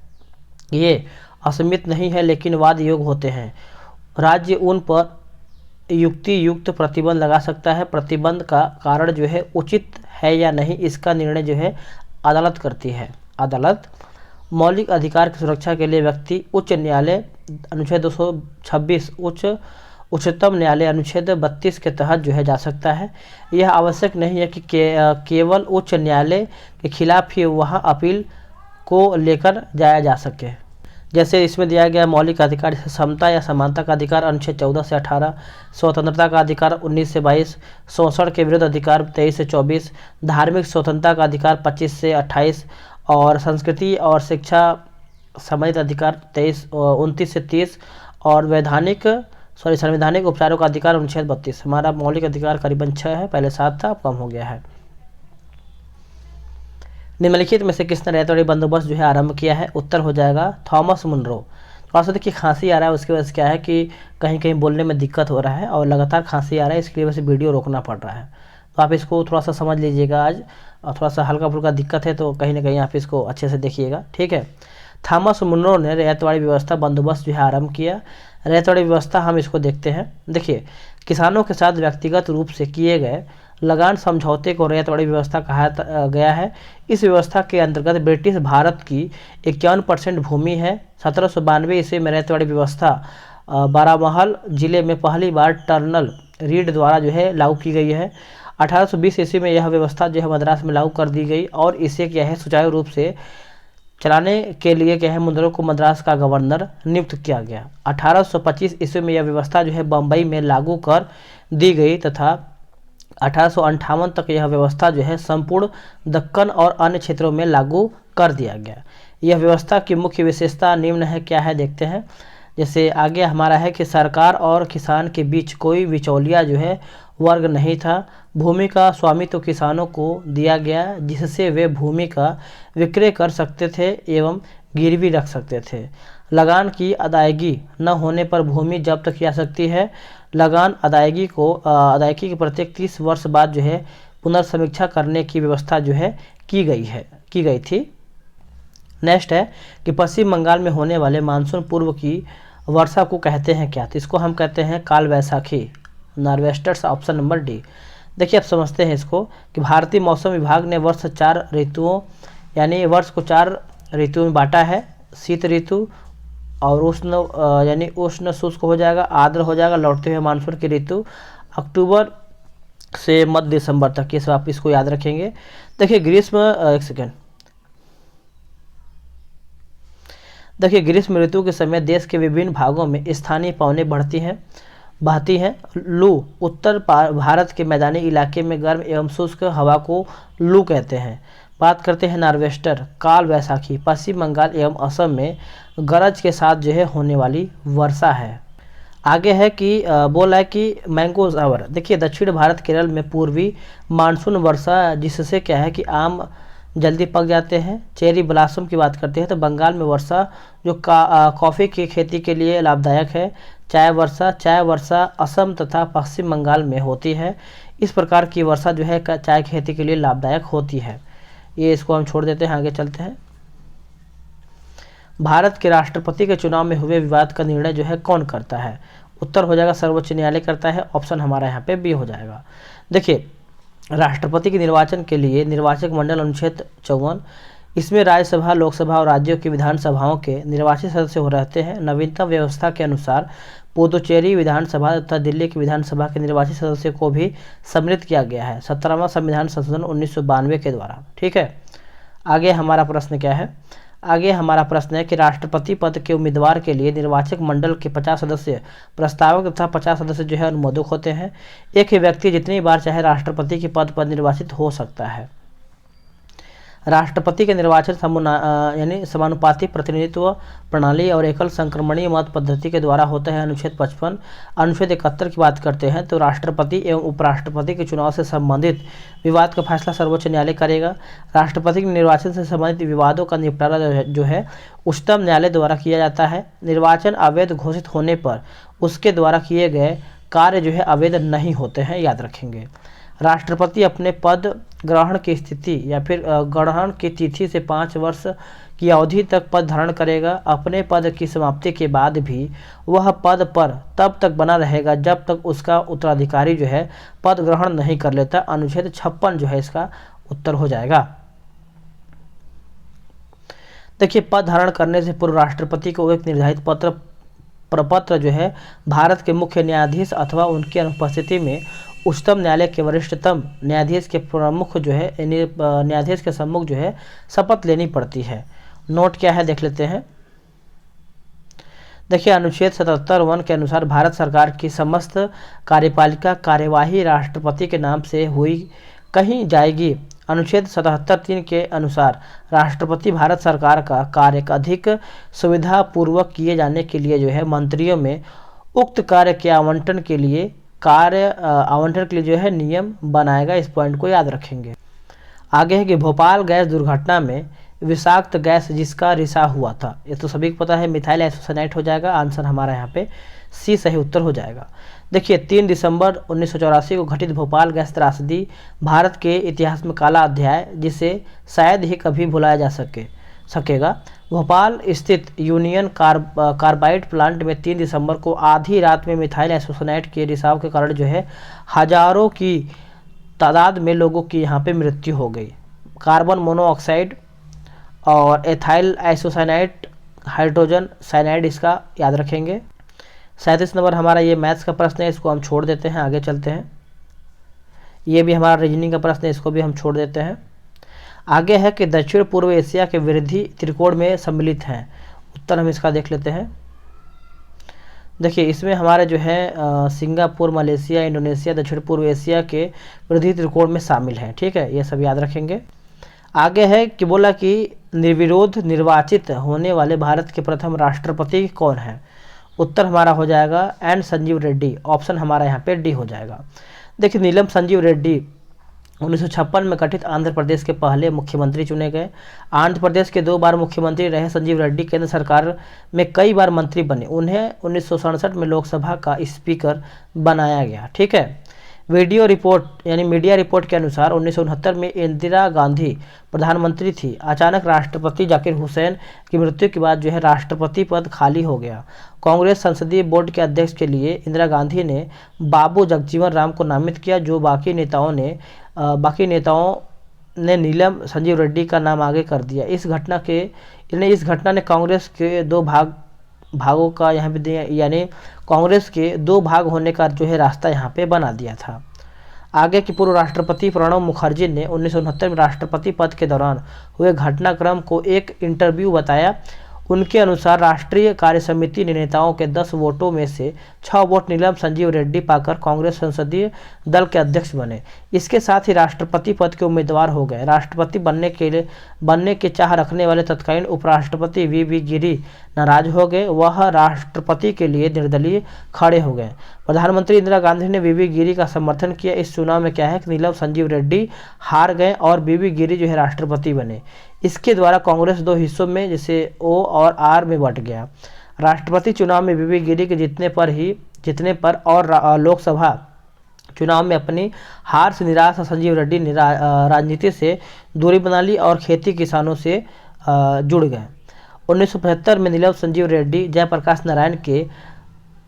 ये असीमित नहीं है लेकिन वाद योग्य होते हैं। राज्य उन पर युक्ति प्रतिबंध लगा सकता है। प्रतिबंध का कारण जो है उचित है या नहीं, इसका निर्णय जो है अदालत करती है। अदालत मौलिक अधिकार की सुरक्षा के लिए व्यक्ति उच्च न्यायालय अनुच्छेद 226, उच्चतम न्यायालय अनुच्छेद 32 के तहत जो है जा सकता है। यह आवश्यक नहीं है कि केवल उच्च न्यायालय के खिलाफ ही वहां अपील को लेकर जाया जा सके। जैसे इसमें दिया गया मौलिक अधिकार जैसे समता या समानता का अधिकार अनुच्छेद 14 से 18, स्वतंत्रता का अधिकार 19 से 22, शोषण के विरुद्ध अधिकार 23 से 24, धार्मिक स्वतंत्रता का अधिकार 25 से 28 और संस्कृति और शिक्षा संबंधित अधिकार 29 से 30 और संवैधानिक उपचारों का अधिकार अनुच्छेद 32। हमारा मौलिक अधिकार करीबन 6 है, पहले 7 था, अब कम हो गया है। निम्नलिखित में से किसने रैयतवाड़ी बंदोबस्त जो है आरंभ किया है? उत्तर हो जाएगा थॉमस मुनरो। थोड़ा सा देखिए खांसी आ रहा है, उसकी वजह से क्या है कि कहीं कहीं बोलने में दिक्कत हो रहा है और लगातार खांसी आ रहा है, इसकी वजह से वीडियो रोकना पड़ रहा है। तो आप इसको थोड़ा सा समझ लीजिएगा आज, और थोड़ा सा हल्का फुल्का दिक्कत है तो कहीं ना कहीं आप इसको अच्छे से देखिएगा। ठीक है। थॉमस मुनरो ने रैयतवाड़ी व्यवस्था बंदोबस्त जो है आरंभ किया। रैयतवाड़ी व्यवस्था हम इसको देखते हैं। देखिए किसानों के साथ व्यक्तिगत रूप से किए गए लगान समझौते को रैयतवाड़ी व्यवस्था कहा गया है। इस व्यवस्था के अंतर्गत ब्रिटिश भारत की 51% भूमि है। 1792 ईस्वी में रैयतवाड़ी व्यवस्था बारामहल जिले में पहली बार टर्नल रीड द्वारा जो है लागू की गई है। 1820 ईस्वी में यह व्यवस्था जो है मद्रास में लागू कर दी गई और इसे क्या है सुचारू रूप से चलाने के लिए क्या है मुनरो को मद्रास का गवर्नर नियुक्त किया गया। 1825 ईस्वी में यह व्यवस्था जो है बम्बई में लागू कर दी गई तथा 1858 तक यह व्यवस्था जो है संपूर्ण दक्कन और अन्य क्षेत्रों में लागू कर दिया गया। यह व्यवस्था की मुख्य विशेषता निम्न है, क्या है देखते हैं। जैसे आगे हमारा है कि सरकार और किसान के बीच कोई बिचौलिया जो है वर्ग नहीं था। भूमि का स्वामित्व तो किसानों को दिया गया जिससे वे भूमि का विक्रय कर सकते थे एवं गिरवी रख सकते थे। लगान की अदायगी न होने पर भूमि जब्त की जा सकती है। लगान अदायगी के प्रत्येक 30 वर्ष बाद जो है पुनर्समीक्षा करने की व्यवस्था जो है की गई थी। नेक्स्ट है कि पश्चिम बंगाल में होने वाले मानसून पूर्व की वर्षा को कहते हैं क्या? तो इसको हम कहते हैं काल वैसाखी, नॉर्वेस्टर्स, ऑप्शन नंबर डी। देखिए आप समझते हैं इसको कि भारतीय मौसम विभाग ने वर्ष 4 ऋतुओं यानी वर्ष को 4 ऋतुओं में बांटा है। शीत ऋतु और उष्ण यानी उष्ण शुष्क हो जाएगा, आर्द्र हो जाएगा, लौटते हुए मानसून की ऋतु अक्टूबर से मध्य दिसंबर तक, ये सब आप इसको याद रखेंगे। देखिए ग्रीष्म ऋतु के समय देश के विभिन्न भागों में स्थानीय पवनें बहती हैं। लू उत्तर भारत के मैदानी इलाके में गर्म एवं शुष्क हवा को लू कहते हैं। बात करते हैं नॉर्वेस्टर, काल वैसाखी पश्चिम बंगाल एवं असम में गरज के साथ जो है होने वाली वर्षा है। आगे है कि बोला है कि मैंगो शावर। देखिए दक्षिण भारत केरल में पूर्वी मानसून वर्षा जिससे क्या है कि आम जल्दी पक जाते हैं। चेरी ब्लॉसम की बात करते हैं तो बंगाल में वर्षा जो कॉफ़ी की खेती के लिए लाभदायक है। चाय वर्षा असम तथा पश्चिम बंगाल में होती है। इस प्रकार की वर्षा जो है चाय की खेती के लिए लाभदायक होती है। ये इसको हम छोड़ देते हैं, आगे चलते हैं। भारत के राष्ट्रपति के चुनाव में हुए विवाद का निर्णय जो है कौन करता है? उत्तर हो जाएगा सर्वोच्च न्यायालय करता है। ऑप्शन हमारा यहाँ पे बी हो जाएगा। देखिए, राष्ट्रपति के निर्वाचन के लिए निर्वाचक मंडल अनुच्छेद 54, इसमें राज्यसभा, लोकसभा और राज्यों की विधानसभाओं के निर्वाचित सदस्य हो रहते हैं। नवीनतम व्यवस्था के अनुसार पुदुचेरी विधानसभा तथा दिल्ली की विधानसभा के निर्वाचित सदस्यों को भी सम्मिलित किया गया है 17वां संविधान संशोधन 1992 के द्वारा। ठीक है, आगे हमारा प्रश्न क्या है? आगे हमारा प्रश्न है कि राष्ट्रपति पद के उम्मीदवार के लिए निर्वाचक मंडल के 50 सदस्य प्रस्तावक तथा 50 सदस्य जो है अनुमोदक होते हैं। एक ही व्यक्ति जितनी बार चाहे राष्ट्रपति के पद पर निर्वाचित हो सकता है। राष्ट्रपति के निर्वाचन यानी समानुपाती प्रतिनिधित्व प्रणाली और एकल संक्रमणीय मत पद्धति के द्वारा होता है। अनुच्छेद 55। अनुच्छेद 71 की बात करते हैं तो राष्ट्रपति एवं उपराष्ट्रपति के चुनाव से संबंधित विवाद का फैसला सर्वोच्च न्यायालय करेगा। राष्ट्रपति के निर्वाचन से संबंधित विवादों का निपटारा जो है उच्चतम न्यायालय द्वारा किया जाता है। निर्वाचन अवैध घोषित होने पर उसके द्वारा किए गए कार्य जो है अवैध नहीं होते हैं, याद रखेंगे। राष्ट्रपति अपने पद ग्रहण की स्थिति या फिर ग्रहण की तिथि से 5 वर्ष की अवधि तक पद धारण करेगा। अपने पद की समाप्ति के बाद भी वह पद पर तब तक बना रहेगा जब तक उसका उत्तराधिकारी जो है पद ग्रहण नहीं कर लेता। अनुच्छेद 56 जो है इसका उत्तर हो जाएगा। देखिए, पद धारण करने से पूर्व राष्ट्रपति को एक निर्धारित प्रपत्र जो है भारत के मुख्य न्यायाधीश अथवा उनकी अनुपस्थिति में उच्चतम न्यायालय के वरिष्ठतम न्यायाधीश के प्रमुख जो है न्यायाधीश के सम्मुख जो है शपथ लेनी पड़ती है। नोट क्या है देख लेते हैं। देखिए, अनुच्छेद 77(1) के अनुसार भारत सरकार की समस्त कार्यपालिका कार्यवाही राष्ट्रपति के नाम से हुई कहीं जाएगी। अनुच्छेद 77(3) के अनुसार राष्ट्रपति भारत सरकार का कार्य अधिक सुविधापूर्वक किए जाने के लिए जो है मंत्रियों में उक्त कार्य के आवंटन के लिए जो है नियम बनाएगा। इस पॉइंट को याद रखेंगे। आगे है कि भोपाल गैस दुर्घटना में विषाक्त गैस जिसका रिसाव हुआ था, ये तो सभी को पता है, मिथाइल आइसोसाइनेट हो जाएगा। आंसर हमारा यहाँ पे सी सही उत्तर हो जाएगा। देखिए, 3 दिसंबर 1984 को घटित भोपाल गैस त्रासदी भारत के इतिहास में काला अध्याय जिसे शायद ही कभी भुलाया जा सकेगा। भोपाल स्थित यूनियन कार्बाइड प्लांट में 3 दिसंबर को आधी रात में मिथाइल आइसोसाइनेट के रिसाव के कारण जो है हजारों की तादाद में लोगों की यहाँ पे मृत्यु हो गई। कार्बन मोनोऑक्साइड और एथाइल आइसोसाइनेट हाइड्रोजन साइनाइड इसका याद रखेंगे। 37 नंबर हमारा ये मैथ्स का प्रश्न है, इसको हम छोड़ देते हैं, आगे चलते हैं। ये भी हमारा रीजनिंग का प्रश्न है, इसको भी हम छोड़ देते हैं। आगे है कि दक्षिण पूर्व एशिया के वृद्धि त्रिकोण में सम्मिलित हैं। उत्तर हम इसका देख लेते हैं। देखिए, इसमें हमारे जो है सिंगापुर, मलेशिया, इंडोनेशिया दक्षिण पूर्व एशिया के वृद्धि त्रिकोण में शामिल हैं। ठीक है, ये सब याद रखेंगे। आगे है कि बोला कि निर्विरोध निर्वाचित होने वाले भारत के प्रथम राष्ट्रपति कौन है? उत्तर हमारा हो जाएगा एन संजीव रेड्डी। ऑप्शन हमारा यहाँ पे डी हो जाएगा। देखिए, नीलम संजीव रेड्डी 1956 में गठित आंध्र प्रदेश के पहले मुख्यमंत्री चुने गए। आंध्र प्रदेश के 2 बार मुख्यमंत्री रहे संजीव रेड्डी केंद्र सरकार में कई बार मंत्री बने। उन्हें 1967 में लोकसभा का स्पीकर बनाया गया। ठीक है, वीडियो रिपोर्ट यानी मीडिया रिपोर्ट के अनुसार 1969 में इंदिरा गांधी प्रधानमंत्री थी। अचानक राष्ट्रपति जाकिर हुसैन की मृत्यु के बाद जो है राष्ट्रपति पद खाली हो गया। कांग्रेस संसदीय बोर्ड के अध्यक्ष के लिए इंदिरा गांधी ने बाबू जगजीवन राम को नामित किया, जो बाकी नेताओं ने नीलम संजीव रेड्डी का नाम आगे कर दिया। इस घटना ने कांग्रेस के 2 भागों का यहाँ पे यानी कांग्रेस के 2 भाग होने का जो है रास्ता यहाँ पे बना दिया था। आगे की पूर्व राष्ट्रपति प्रणब मुखर्जी ने 1969 में राष्ट्रपति पद के दौरान हुए घटनाक्रम को एक इंटरव्यू बताया। उनके अनुसार राष्ट्रीय कार्य समिति ने नेताओं के 10 वोटों में से 6 वोट नीलम संजीव रेड्डी पाकर कांग्रेस संसदीय दल के अध्यक्ष बने। इसके साथ ही राष्ट्रपति पद के उम्मीदवार हो गए। राष्ट्रपति बनने के चाह रखने वाले तत्कालीन उपराष्ट्रपति वी गिरी नाराज हो गए। वह राष्ट्रपति के लिए निर्दलीय खड़े हो गए। प्रधानमंत्री इंदिरा गांधी ने वी गिरी का समर्थन किया। इस चुनाव में क्या है कि नीलम संजीव रेड्डी हार गए और वी गिरी जो है राष्ट्रपति बने। इसके द्वारा कांग्रेस 2 हिस्सों में जैसे ओ और आर में बंट गया। राष्ट्रपति चुनाव में वी गिरी के जीतने पर और लोकसभा चुनाव में अपनी हार से निराश संजीव रेड्डी ने राजनीति से दूरी बना ली और खेती किसानों से जुड़ गए। 1975 में नीलम संजीव रेड्डी जयप्रकाश नारायण के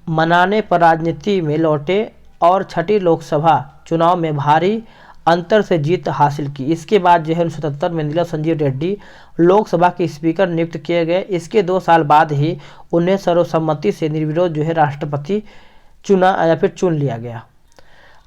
मनाने पर राजनीति में लौटे और छठी लोकसभा चुनाव में भारी अंतर से जीत हासिल की। इसके बाद जो है 1977 में नीलम संजीव रेड्डी लोकसभा के स्पीकर नियुक्त किए गए। इसके 2 साल बाद ही उन्हें सर्वसम्मति से निर्विरोध जो है राष्ट्रपति चुन लिया गया।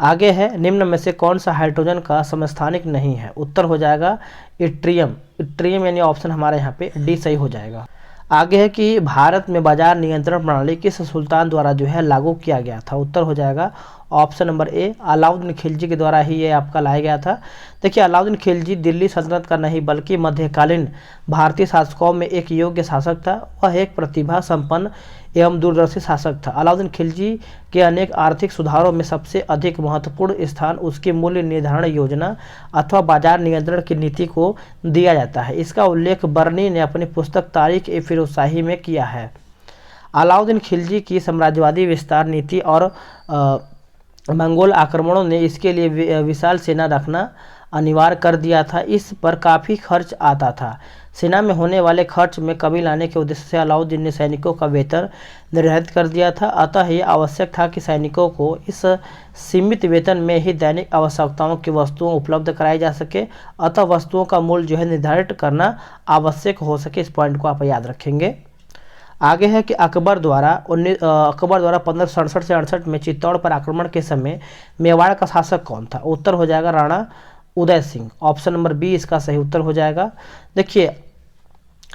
आगे है, निम्न में से कौन सा हाइड्रोजन का समस्थानिक नहीं है? उत्तर हो जाएगा इट्रियम यानी ऑप्शन हमारे यहाँ पे डी सही हो जाएगा। आगे है कि भारत में बाजार नियंत्रण प्रणाली किस सुल्तान द्वारा जो है लागू किया गया था? उत्तर हो जाएगा option number A, Alauddin Khilji के द्वारा ही ये आपका लाया गया था। देखिए, अलाउद्दीन खिलजी दिल्ली सल्तनत का नहीं बल्कि मध्यकालीन भारतीय शासकों में एक योग्य शासक था। वह एक प्रतिभा संपन्न एवं दूरदर्शी शासक था। अलाउद्दीन खिलजी के अनेक आर्थिक सुधारों में सबसे अधिक महत्वपूर्ण स्थान उसकी मूल्य निर्धारण योजना अथवा बाजार नियंत्रण की नीति को दिया जाता है। इसका उल्लेख बर्नी ने अपनी पुस्तक तारीख ए फिरोजशाही में किया है। अलाउद्दीन खिलजी की साम्राज्यवादी विस्तार नीति और मंगोल आक्रमणों ने इसके लिए विशाल सेना रखना अनिवार्य कर दिया था। इस पर काफ़ी खर्च आता था। सेना में होने वाले खर्च में कमी लाने के उद्देश्य से अलाउद्दीन ने सैनिकों का वेतन निर्धारित कर दिया था। अतः यह आवश्यक था कि सैनिकों को इस सीमित वेतन में ही दैनिक आवश्यकताओं की वस्तुओं उपलब्ध कराई जा सके। अतः वस्तुओं का मूल्य जो है निर्धारित करना आवश्यक हो सके। इस पॉइंट को आप याद रखेंगे। आगे है कि अकबर द्वारा 1567 से 68 में चित्तौड़ पर आक्रमण के समय मेवाड़ का शासक कौन था? उत्तर हो जाएगा Rana Uday Singh. Option number B इसका सही उत्तर हो जाएगा। देखिए,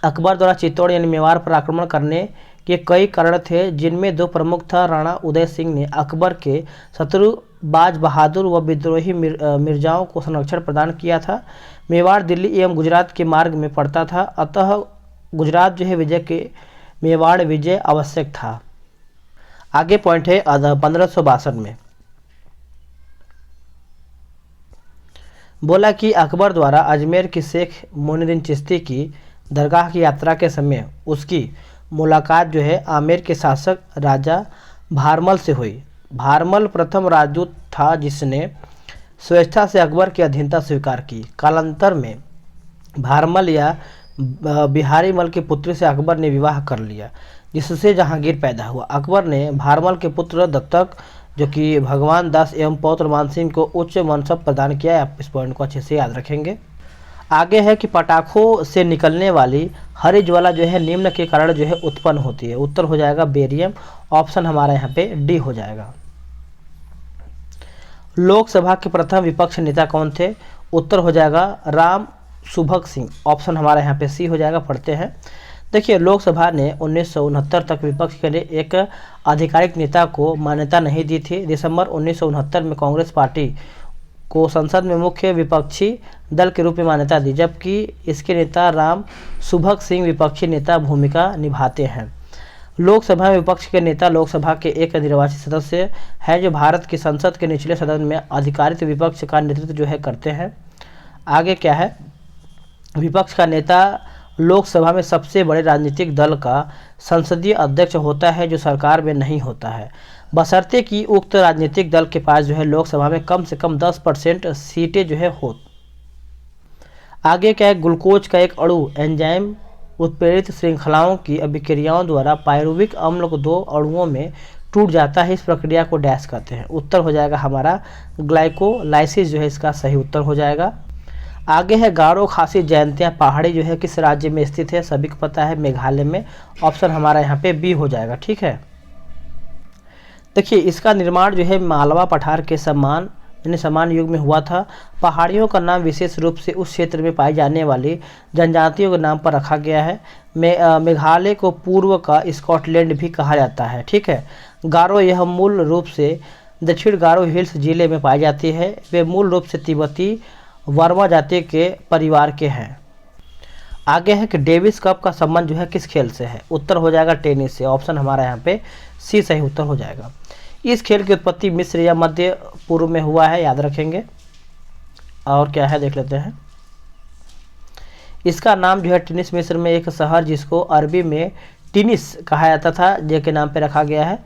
अकबर द्वारा चित्तौड़ यानी मेवाड़ पर आक्रमण करने के कई कारण थे, जिनमें 2 प्रमुख था। राणा उदय सिंह ने अकबर के शत्रु बाज बहादुर व विद्रोही मिर्जाओं को संरक्षण प्रदान किया था। मेवाड़ दिल्ली एवं गुजरात के मार्ग में पड़ता था, अतः गुजरात जो है मेवाड़ विजय आवश्यक था। आगे पॉइंट है 1562 में बोला कि अकबर द्वारा अजमेर की शेख मोइनुद्दीन चिश्ती की दरगाह की यात्रा के समय उसकी मुलाकात जो है आमेर के शासक राजा भारमल से हुई। भारमल प्रथम राजदूत था जिसने स्वेच्छा से अकबर की अधीनता स्वीकार की। कालांतर में भारमल या बिहारी मल की पुत्री से अकबर ने विवाह कर लिया, जिससे जहांगीर पैदा हुआ। अकबर ने भारमल के पुत्र दत्तक जो कि भगवान दास एवं पौत्र मानसिंह को उच्च मनसब प्रदान किया। आप इस पॉइंट को अच्छे से याद रखेंगे। आगे है कि पटाखों से निकलने वाली हरी ज्वाला जो है निम्न के कारण जो है उत्पन्न होती है। उत्तर हो जाएगा बेरियम। ऑप्शन हमारा यहाँ पे डी हो जाएगा। लोकसभा के प्रथम विपक्ष नेता कौन थे? उत्तर हो जाएगा राम सुभग सिंह। ऑप्शन हमारा यहाँ पे सी हो जाएगा। पढ़ते हैं। देखिए, लोकसभा ने 1969 तक विपक्ष के लिए एक आधिकारिक नेता को मान्यता नहीं दी थी। दिसंबर 1969 में कांग्रेस पार्टी को संसद में मुख्य विपक्षी दल के रूप में मान्यता दी, जबकि इसके नेता राम सुभग सिंह विपक्षी नेता भूमिका निभाते हैं। लोकसभा में विपक्ष के नेता लोकसभा के एक निर्वाचित सदस्य हैं जो भारत की संसद के निचले सदन में अधिकारित विपक्ष का नेतृत्व जो है करते हैं। आगे क्या है? विपक्ष का नेता लोकसभा में सबसे बड़े राजनीतिक दल का संसदीय अध्यक्ष होता है जो सरकार में नहीं होता है, बशर्ते कि उक्त राजनीतिक दल के पास जो है लोकसभा में कम से कम 10% सीटें जो है हो। आगे क्या है? ग्लूकोज का एक अणु एंजाइम उत्प्रेरित श्रृंखलाओं की अभिक्रियाओं द्वारा पायरुविक अम्ल को 2 अणुओं में टूट जाता है। इस प्रक्रिया को डैश कहते हैं। उत्तर हो जाएगा हमारा ग्लाइकोलाइसिस जो है इसका सही उत्तर हो जाएगा। आगे है गारो खासी जयंतियाँ पहाड़ी जो है किस राज्य में स्थित है? सभी को पता है मेघालय में। ऑप्शन हमारा यहाँ पे बी हो जाएगा। ठीक है। देखिए, इसका निर्माण जो है मालवा पठार के सम्मान यानी समान युग में हुआ था। पहाड़ियों का नाम विशेष रूप से उस क्षेत्र में पाई जाने वाली जनजातियों के नाम पर रखा गया है। मेघालय को पूर्व का स्कॉटलैंड भी कहा जाता है। ठीक है। गारो, यह मूल रूप से दक्षिण गारो हिल्स जिले में पाई जाती है। वे मूल रूप से तिब्बती वर्मा जाति के परिवार के हैं। आगे है कि डेविस कप का संबंध जो है किस खेल से है? उत्तर हो जाएगा टेनिस से। ऑप्शन हमारा यहाँ पे सी सही उत्तर हो जाएगा। इस खेल की उत्पत्ति मिस्र या मध्य पूर्व में हुआ है, याद रखेंगे। और क्या है देख लेते हैं। इसका नाम जो है टिनिस, मिस्र में एक शहर जिसको अरबी में टिनिस कहा जाता था, जे के नाम पे रखा गया है।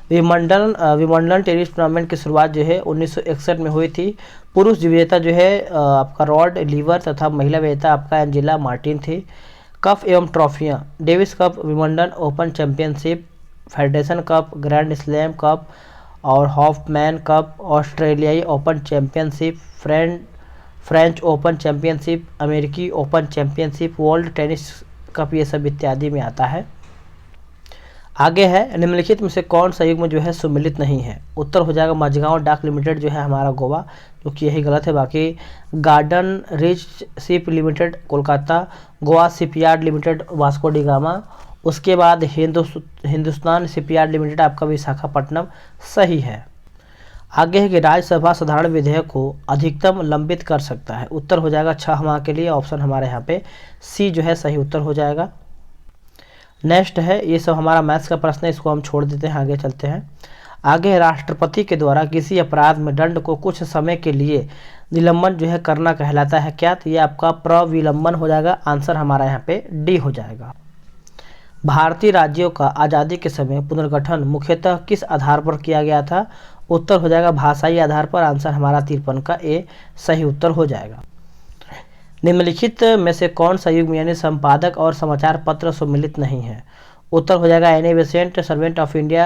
विंबलडन टेनिस टूर्नामेंट की शुरुआत जो है 1961 में हुई थी। पुरुष विजेता जो है आपका रॉड लीवर तथा महिला विजेता आपका एंजेला मार्टिन थी। कप एवं ट्रॉफियाँ: Davis Cup, Wimbledon Open Championship, Federation Cup, Grand Slam Cup और हॉफमैन कप, ऑस्ट्रेलियाई Open Championship, French Open Championship, अमेरिकी Open Championship, World Tennis Cup, ये सब इत्यादि में आता है। आगे है, निम्नलिखित में से कौन सा युग्म जो है सुमिलित नहीं है? उत्तर हो जाएगा मझगांव डाक लिमिटेड जो है हमारा गोवा, जो कि यही गलत है। बाकी garden rich ship limited Kolkata, Goa shipyard limited Vasco D gamma, उसके बाद हिंदुस्तान शिपयार्ड लिमिटेड आपका विशाखापट्टनम सही है। आगे है कि राज्यसभा साधारण विधेयक को अधिकतम लंबित कर सकता है। उत्तर हो जाएगा 6 माह के लिए। ऑप्शन हमारे यहाँ पे सी जो है सही उत्तर हो जाएगा। नेक्स्ट है, ये सब हमारा मैथ्स का प्रश्न है, इसको हम छोड़ देते हैं, आगे चलते हैं। आगे राष्ट्रपति के द्वारा किसी अपराध में दंड को कुछ समय के लिए निलंबन जो है करना कहलाता है क्या? तो ये आपका प्रविलंबन हो जाएगा। आंसर हमारा यहाँ पे डी हो जाएगा। भारतीय राज्यों का आज़ादी के समय पुनर्गठन मुख्यतः किस आधार पर किया गया था? उत्तर हो जाएगा भाषाई आधार पर। आंसर हमारा 53 का ए सही उत्तर हो जाएगा। निम्नलिखित में से कौन सा युग्म यानी संपादक और समाचार पत्र सम्मिलित नहीं है? उत्तर हो जाएगा Annie Besant, servant of India,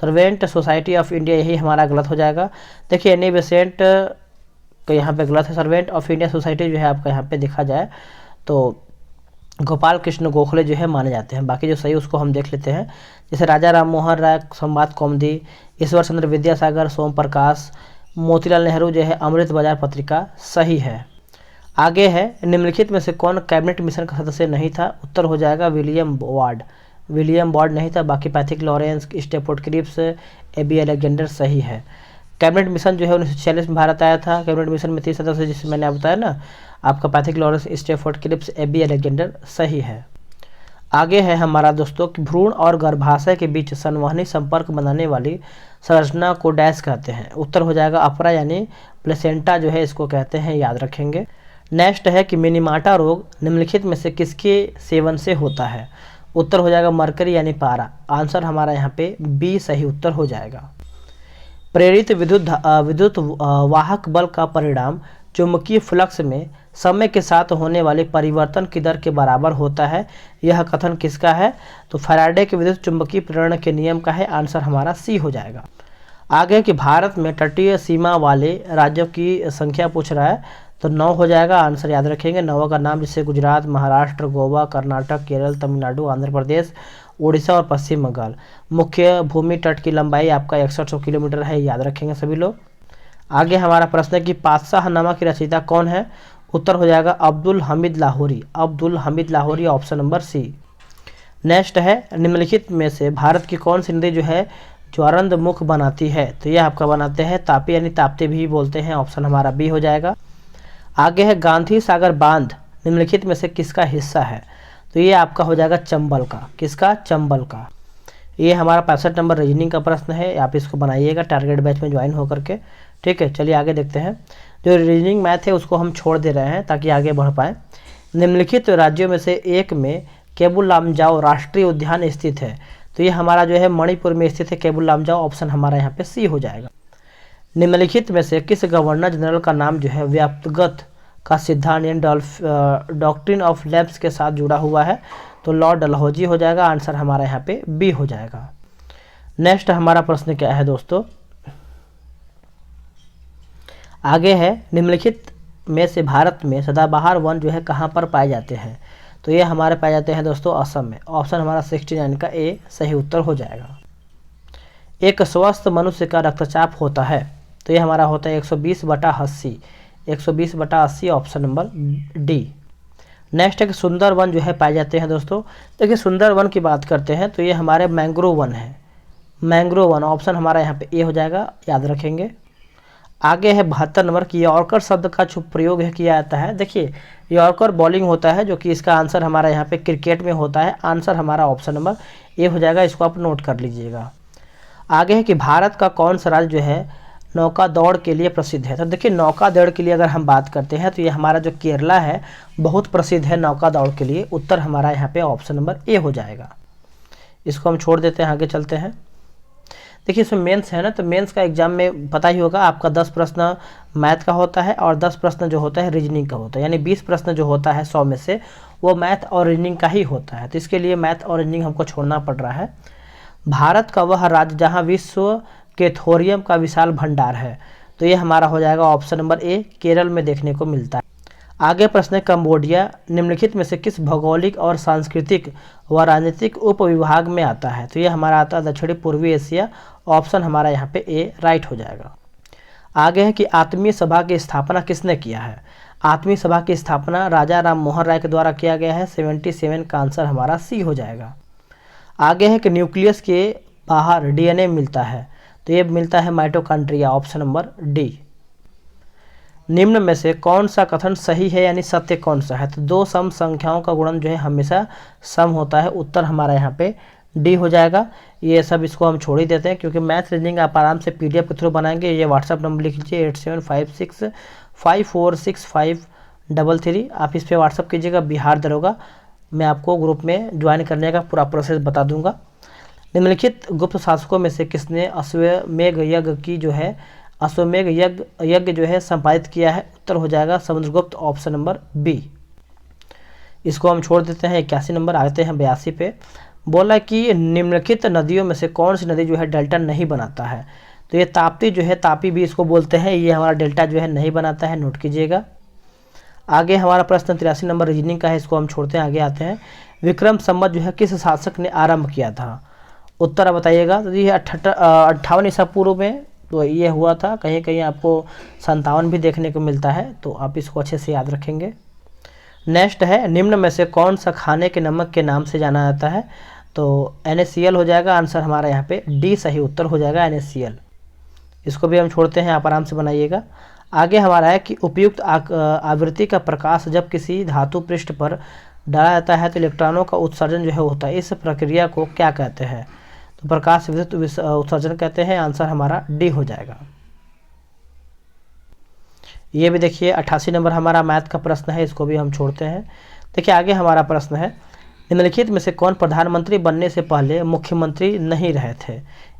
servant society of India, यही हमारा गलत हो जाएगा। देखिए एनी बेसेंट का यहाँ पे गलत है। सर्वेंट ऑफ इंडिया सोसाइटी जो है आपका यहाँ पे देखा जाए तो गोपाल कृष्ण गोखले जो है माने जाते हैं। बाकी जो सही उसको हम देख लेते हैं। जैसे राजा राम मोहन राय संवाद कौमुदी, ईश्वर चंद्र विद्यासागर सोम प्रकाश, मोतीलाल नेहरू जो है अमृत बाजार पत्रिका सही है। आगे है, निम्नलिखित में से कौन कैबिनेट मिशन का सदस्य नहीं था? उत्तर हो जाएगा विलियम वार्ड नहीं था। बाकी Pethick Lawrence, Stafford Cripps, AV Alexander सही है। कैबिनेट मिशन जो है 1946 में भारत आया था। कैबिनेट मिशन में 30 सदस्य जिसे मैंने आप बताया ना, आपका Pethick Lawrence, Stafford Cripps, AV Alexander सही है। आगे है हमारा दोस्तों कि भ्रूण और गर्भाशय के बीच संवहनी संपर्क बनाने वाली संरचना को डैश कहते हैं। उत्तर हो जाएगा अपरा यानी प्लेसेंटा जो है इसको कहते हैं, याद रखेंगे। नेक्स्ट है कि मिनीमाटा रोग निम्नलिखित में से किसके सेवन से होता है? उत्तर हो जाएगा मरकरी यानी पारा। आंसर हमारा यहाँ पे बी सही उत्तर हो जाएगा। प्रेरित विद्युत वाहक बल का परिणाम चुंबकीय फ्लक्स में समय के साथ होने वाले परिवर्तन की दर के बराबर होता है। यह कथन किसका है? तो फैराडे के विद्युत चुंबकीय प्रेरण के नियम का है। आंसर हमारा सी हो जाएगा। आगे कि भारत में तटीय सीमा वाले राज्यों की संख्या पूछ रहा है, तो 9 हो जाएगा। आंसर याद रखेंगे। 9 का नाम जैसे गुजरात, महाराष्ट्र, गोवा, कर्नाटक, केरल, तमिलनाडु, आंध्र प्रदेश, उड़ीसा और पश्चिम बंगाल। मुख्य भूमि तट की लंबाई आपका 6100 किलोमीटर है, याद रखेंगे सभी लोग। आगे हमारा प्रश्न है कि पातशाहनामा की रचयिता कौन है? उत्तर हो जाएगा Abdul Hamid Lahori, option number C. Next है, निम्नलिखित में से भारत की कौन सी नदी जो है ज्वारंद मुख बनाती है? तो यह आपका बनाते हैं तापी यानी ताप्ती भी बोलते हैं। ऑप्शन हमारा बी हो जाएगा। आगे है गांधी सागर बांध निम्नलिखित में से किसका हिस्सा है? तो ये आपका हो जाएगा चंबल का। किसका? चंबल का। ये हमारा 65 नंबर रीजनिंग का प्रश्न है, आप इसको बनाइएगा टारगेट बैच में ज्वाइन होकर के। ठीक है, चलिए आगे देखते हैं। जो रीजनिंग मैथ है उसको हम छोड़ दे रहे हैं ताकि आगे बढ़ पाए। निम्नलिखित राज्यों में से एक में केबुल लामजाओ राष्ट्रीय उद्यान स्थित है। तो ये हमारा जो है मणिपुर में स्थित है केबुल लामजाओ। ऑप्शन हमारा यहाँ पे सी हो जाएगा। निम्नलिखित में से किस गवर्नर जनरल का नाम जो है व्याप्तगत का सिद्धांत यानी डॉक्ट्रिन ऑफ लैप्स के साथ जुड़ा हुआ है? तो लॉर्ड डलहौजी हो जाएगा। आंसर हमारा यहाँ पे बी हो जाएगा। नेक्स्ट हमारा प्रश्न क्या है दोस्तों? आगे है, निम्नलिखित में से भारत में सदाबहार वन जो है कहाँ पर पाए जाते हैं? तो ये हमारे पाए जाते हैं दोस्तों असम में। ऑप्शन हमारा 69 का ए सही उत्तर हो जाएगा। एक स्वस्थ मनुष्य का रक्तचाप होता है, तो ये हमारा होता है 120/80, 120/80 ऑप्शन नंबर डी। नेक्स्ट है कि सुंदर वन जो है पाए जाते हैं दोस्तों। देखिए सुंदर वन की बात करते हैं तो ये हमारे मैंग्रोव वन है, मैंग्रोव वन ऑप्शन हमारा यहाँ पे ए हो जाएगा, याद रखेंगे। आगे है 72 नंबर की यॉर्कर शब्द का जो प्रयोग है किया जाता है। देखिए यॉर्कर बॉलिंग होता है, जो कि इसका आंसर हमारा यहाँ पे क्रिकेट में होता है। आंसर हमारा ऑप्शन नंबर ए हो जाएगा, इसको आप नोट कर लीजिएगा। आगे है कि भारत का कौन सा राज्य जो है नौका दौड़ के लिए प्रसिद्ध है। तो देखिए नौका दौड़ के लिए अगर हम बात करते हैं तो ये हमारा जो केरला है बहुत प्रसिद्ध है नौका दौड़ के लिए। उत्तर हमारा यहाँ पे ऑप्शन नंबर ए हो जाएगा, इसको हम छोड़ देते हैं, आगे चलते हैं। देखिए इसमें मेंस है ना, तो मेंस का एग्जाम में पता ही होगा आपका 10 प्रश्न मैथ का होता है और 10 प्रश्न जो होता है रीजनिंग का होता है, यानी 20 प्रश्न जो होता है 100 में से वो मैथ और रीजनिंग का ही होता है। तो इसके लिए मैथ और रीजनिंग हमको छोड़ना पड़ रहा है। भारत का वह राज्य जहाँ विश्व के थोरियम का विशाल भंडार है, तो ये हमारा हो जाएगा ऑप्शन नंबर ए, केरल में देखने को मिलता है। आगे प्रश्न है कंबोडिया निम्नलिखित में से किस भौगोलिक और सांस्कृतिक व राजनीतिक उपविभाग में आता है। तो ये हमारा आता है दक्षिणी पूर्वी एशिया, ऑप्शन हमारा यहाँ पे ए राइट हो जाएगा। आगे है कि आत्मीय सभा की स्थापना किसने किया है। आत्मीय सभा की स्थापना राजा राम मोहन राय के द्वारा किया गया है, 77 का आंसर हमारा सी हो जाएगा। आगे है कि न्यूक्लियस के बाहर डीएनए मिलता है, तो ये मिलता है माइटोकॉन्ड्रिया, ऑप्शन नंबर डी। निम्न में से कौन सा कथन सही है, यानी सत्य कौन सा है। तो दो सम संख्याओं का गुणन जो है हमेशा सम होता है, उत्तर हमारा यहाँ पे डी हो जाएगा। ये सब इसको हम छोड़ ही देते हैं क्योंकि मैथ रीजनिंग आप आराम से पीडीएफ के थ्रू बनाएंगे। ये व्हाट्सअप नंबर लिख लीजिए 8756546533, आप इस पर व्हाट्सअप कीजिएगा बिहार दरोगा, मैं आपको ग्रुप में ज्वाइन करने का पूरा प्रोसेस बता दूंगा। निम्नलिखित गुप्त शासकों में से किसने अश्वमेध यज्ञ की जो है अश्वमेध यज्ञ जो है संपादित किया है। उत्तर हो जाएगा समुद्रगुप्त, ऑप्शन नंबर बी। इसको हम छोड़ देते हैं 81 नंबर, आते हैं 82 पे। बोला कि निम्नलिखित नदियों में से कौन सी नदी जो है डेल्टा नहीं बनाता है। तो ये ताप्ती जो है, तापी भी इसको बोलते हैं, ये हमारा डेल्टा जो है नहीं बनाता है, नोट कीजिएगा। आगे हमारा प्रश्न 83 नंबर रीजनिंग का है, इसको हम छोड़ते हैं, आगे आते हैं। विक्रम संवत जो है किस शासक ने आरंभ किया था। उत्तर बताइएगा। तो ये 58 ईसा पूर्व में तो ये हुआ था, कहीं कहीं आपको 57 भी देखने को मिलता है, तो आप इसको अच्छे से याद रखेंगे। नेक्स्ट है निम्न में से कौन सा खाने के नमक के नाम से जाना जाता है। तो NaCl हो जाएगा, आंसर हमारा यहाँ पे डी सही उत्तर हो जाएगा NaCl। इसको भी हम छोड़ते हैं, आप आराम से बनाइएगा। आगे हमारा है कि उपयुक्त आवृत्ति का प्रकाश जब किसी धातु पृष्ठ पर डाला जाता है तो इलेक्ट्रॉनों का उत्सर्जन जो है होता है, इस प्रक्रिया को क्या कहते हैं। तो प्रकाश विद्युत उत्सर्जन कहते हैं, आंसर हमारा डी हो जाएगा। ये भी देखिए 88 नंबर हमारा मैथ का प्रश्न है, इसको भी हम छोड़ते हैं। देखिए आगे हमारा प्रश्न है निम्नलिखित में से कौन प्रधानमंत्री बनने से पहले मुख्यमंत्री नहीं रहे थे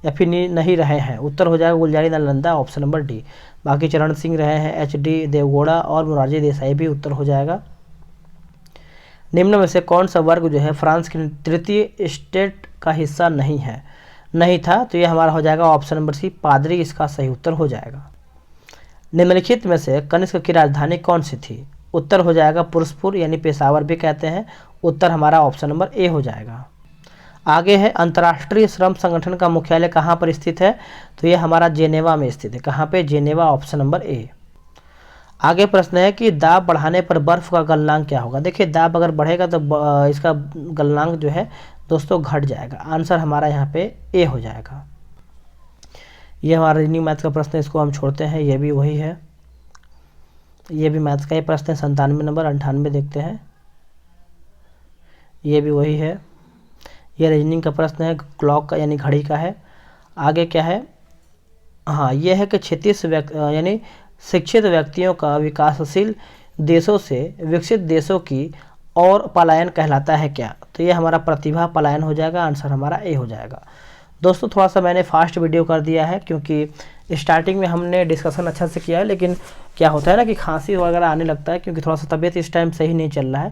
या फिर नहीं रहे हैं। उत्तर हो जाएगा Gulzari Lal Nanda, option number D. बाकी चरण सिंह रहे हैं, HD देवगौड़ा और मोरारजी देसाई भी उत्तर हो जाएगा। निम्न में से कौन सा वर्ग जो है फ्रांस की तृतीय स्टेट का हिस्सा नहीं था। तो ये हमारा हो जाएगा ऑप्शन नंबर सी पादरी, इसका सही उत्तर हो जाएगा। निम्नलिखित में से कनिष्क की राजधानी कौन सी थी। उत्तर हो जाएगा पुरुषपुर, यानी पेशावर भी कहते हैं, उत्तर हमारा ऑप्शन नंबर ए हो जाएगा। आगे है अंतर्राष्ट्रीय श्रम संगठन का मुख्यालय कहाँ पर स्थित है। तो ये हमारा जेनेवा में स्थित है, कहाँ पे, जेनेवा, ऑप्शन नंबर ए। आगे प्रश्न है कि दाब बढ़ाने पर बर्फ का गलनांक क्या होगा। देखिए दाब अगर बढ़ेगा तो इसका गलनांक जो है दोस्तों घट जाएगा, आंसर हमारा यहाँ पे ए हो जाएगा। ये हमारा रीजनिंग मैथ का प्रश्न है, इसको हम छोड़ते हैं, ये भी वही है, ये भी मैथ का ही प्रश्न है। 97 नंबर 98 देखते हैं, ये भी वही है। ये रीजनिंग का प्रश्न है, क्लॉक का यानी घड़ी का है। आगे क्या है, हाँ ये है कि क्षितिज यानी शिक्षित व्यक्तियों का विकासशील देशों से विकसित देशों की और पलायन कहलाता है क्या। तो ये हमारा प्रतिभा पलायन हो जाएगा, आंसर हमारा ए हो जाएगा। दोस्तों थोड़ा सा मैंने फास्ट वीडियो कर दिया है क्योंकि स्टार्टिंग में हमने डिस्कशन अच्छा से किया है, लेकिन क्या होता है ना कि खांसी वगैरह आने लगता है क्योंकि थोड़ा सा तबीयत इस टाइम सही नहीं चल रहा है।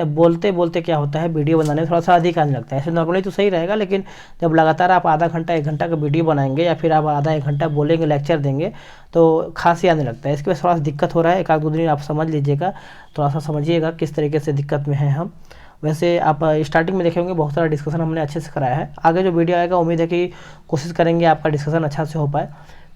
बोलते बोलते क्या होता है वीडियो बनाने में थोड़ा सा अधिक आने लगता है। ऐसे नॉर्मली तो सही रहेगा, लेकिन जब लगातार आप आधा घंटा 1 घंटा का वीडियो बनाएंगे या फिर आप आधा 1 घंटा बोलेंगे, लेक्चर देंगे, तो खांसी आने लगता है। इसके वजह थोड़ा सा दिक्कत हो रहा है, 1-2 दिन आप समझ लीजिएगा, थोड़ा सा समझिएगा किस तरीके से दिक्कत में हैं हम। वैसे आप स्टार्टिंग में देखेंगे बहुत सारा डिस्कशन हमने अच्छे से कराया है। आगे जो वीडियो आएगा उम्मीद है कि कोशिश करेंगे आपका डिस्कशन अच्छा से हो पाए।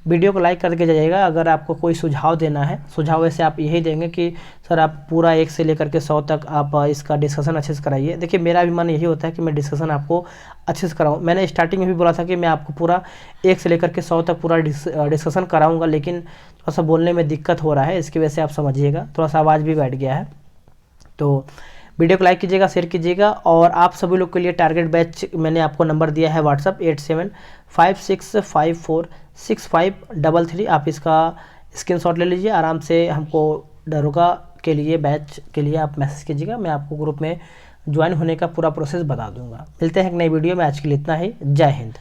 वीडियो को लाइक करके जाइएगा। अगर आपको कोई सुझाव देना है, सुझाव वैसे आप यही देंगे कि सर आप पूरा 1 से लेकर के 100 तक आप इसका डिस्कशन अच्छे से कराइए। देखिए मेरा भी मन यही होता है कि मैं डिस्कशन आपको अच्छे से कराऊँ। मैंने स्टार्टिंग में भी बोला था कि मैं आपको पूरा 1 से लेकर के 100 तक पूरा डिस्कशन कराऊँगा, लेकिन थोड़ा सा बोलने में दिक्कत हो रहा है, इसकी वजह से आप समझिएगा, थोड़ा सा आवाज़ भी बैठ गया है। तो वीडियो को लाइक कीजिएगा, शेयर कीजिएगा। और आप सभी लोग के लिए टारगेट बैच मैंने आपको नंबर दिया है व्हाट्सअप 8756546533। आप इसका स्क्रीनशॉट ले लीजिए, आराम से हमको दरोगा के लिए बैच के लिए आप मैसेज कीजिएगा, मैं आपको ग्रुप में ज्वाइन होने का पूरा प्रोसेस बता दूंगा। मिलते हैं एक नई वीडियो में, आज के लिए इतना ही। जय हिंद।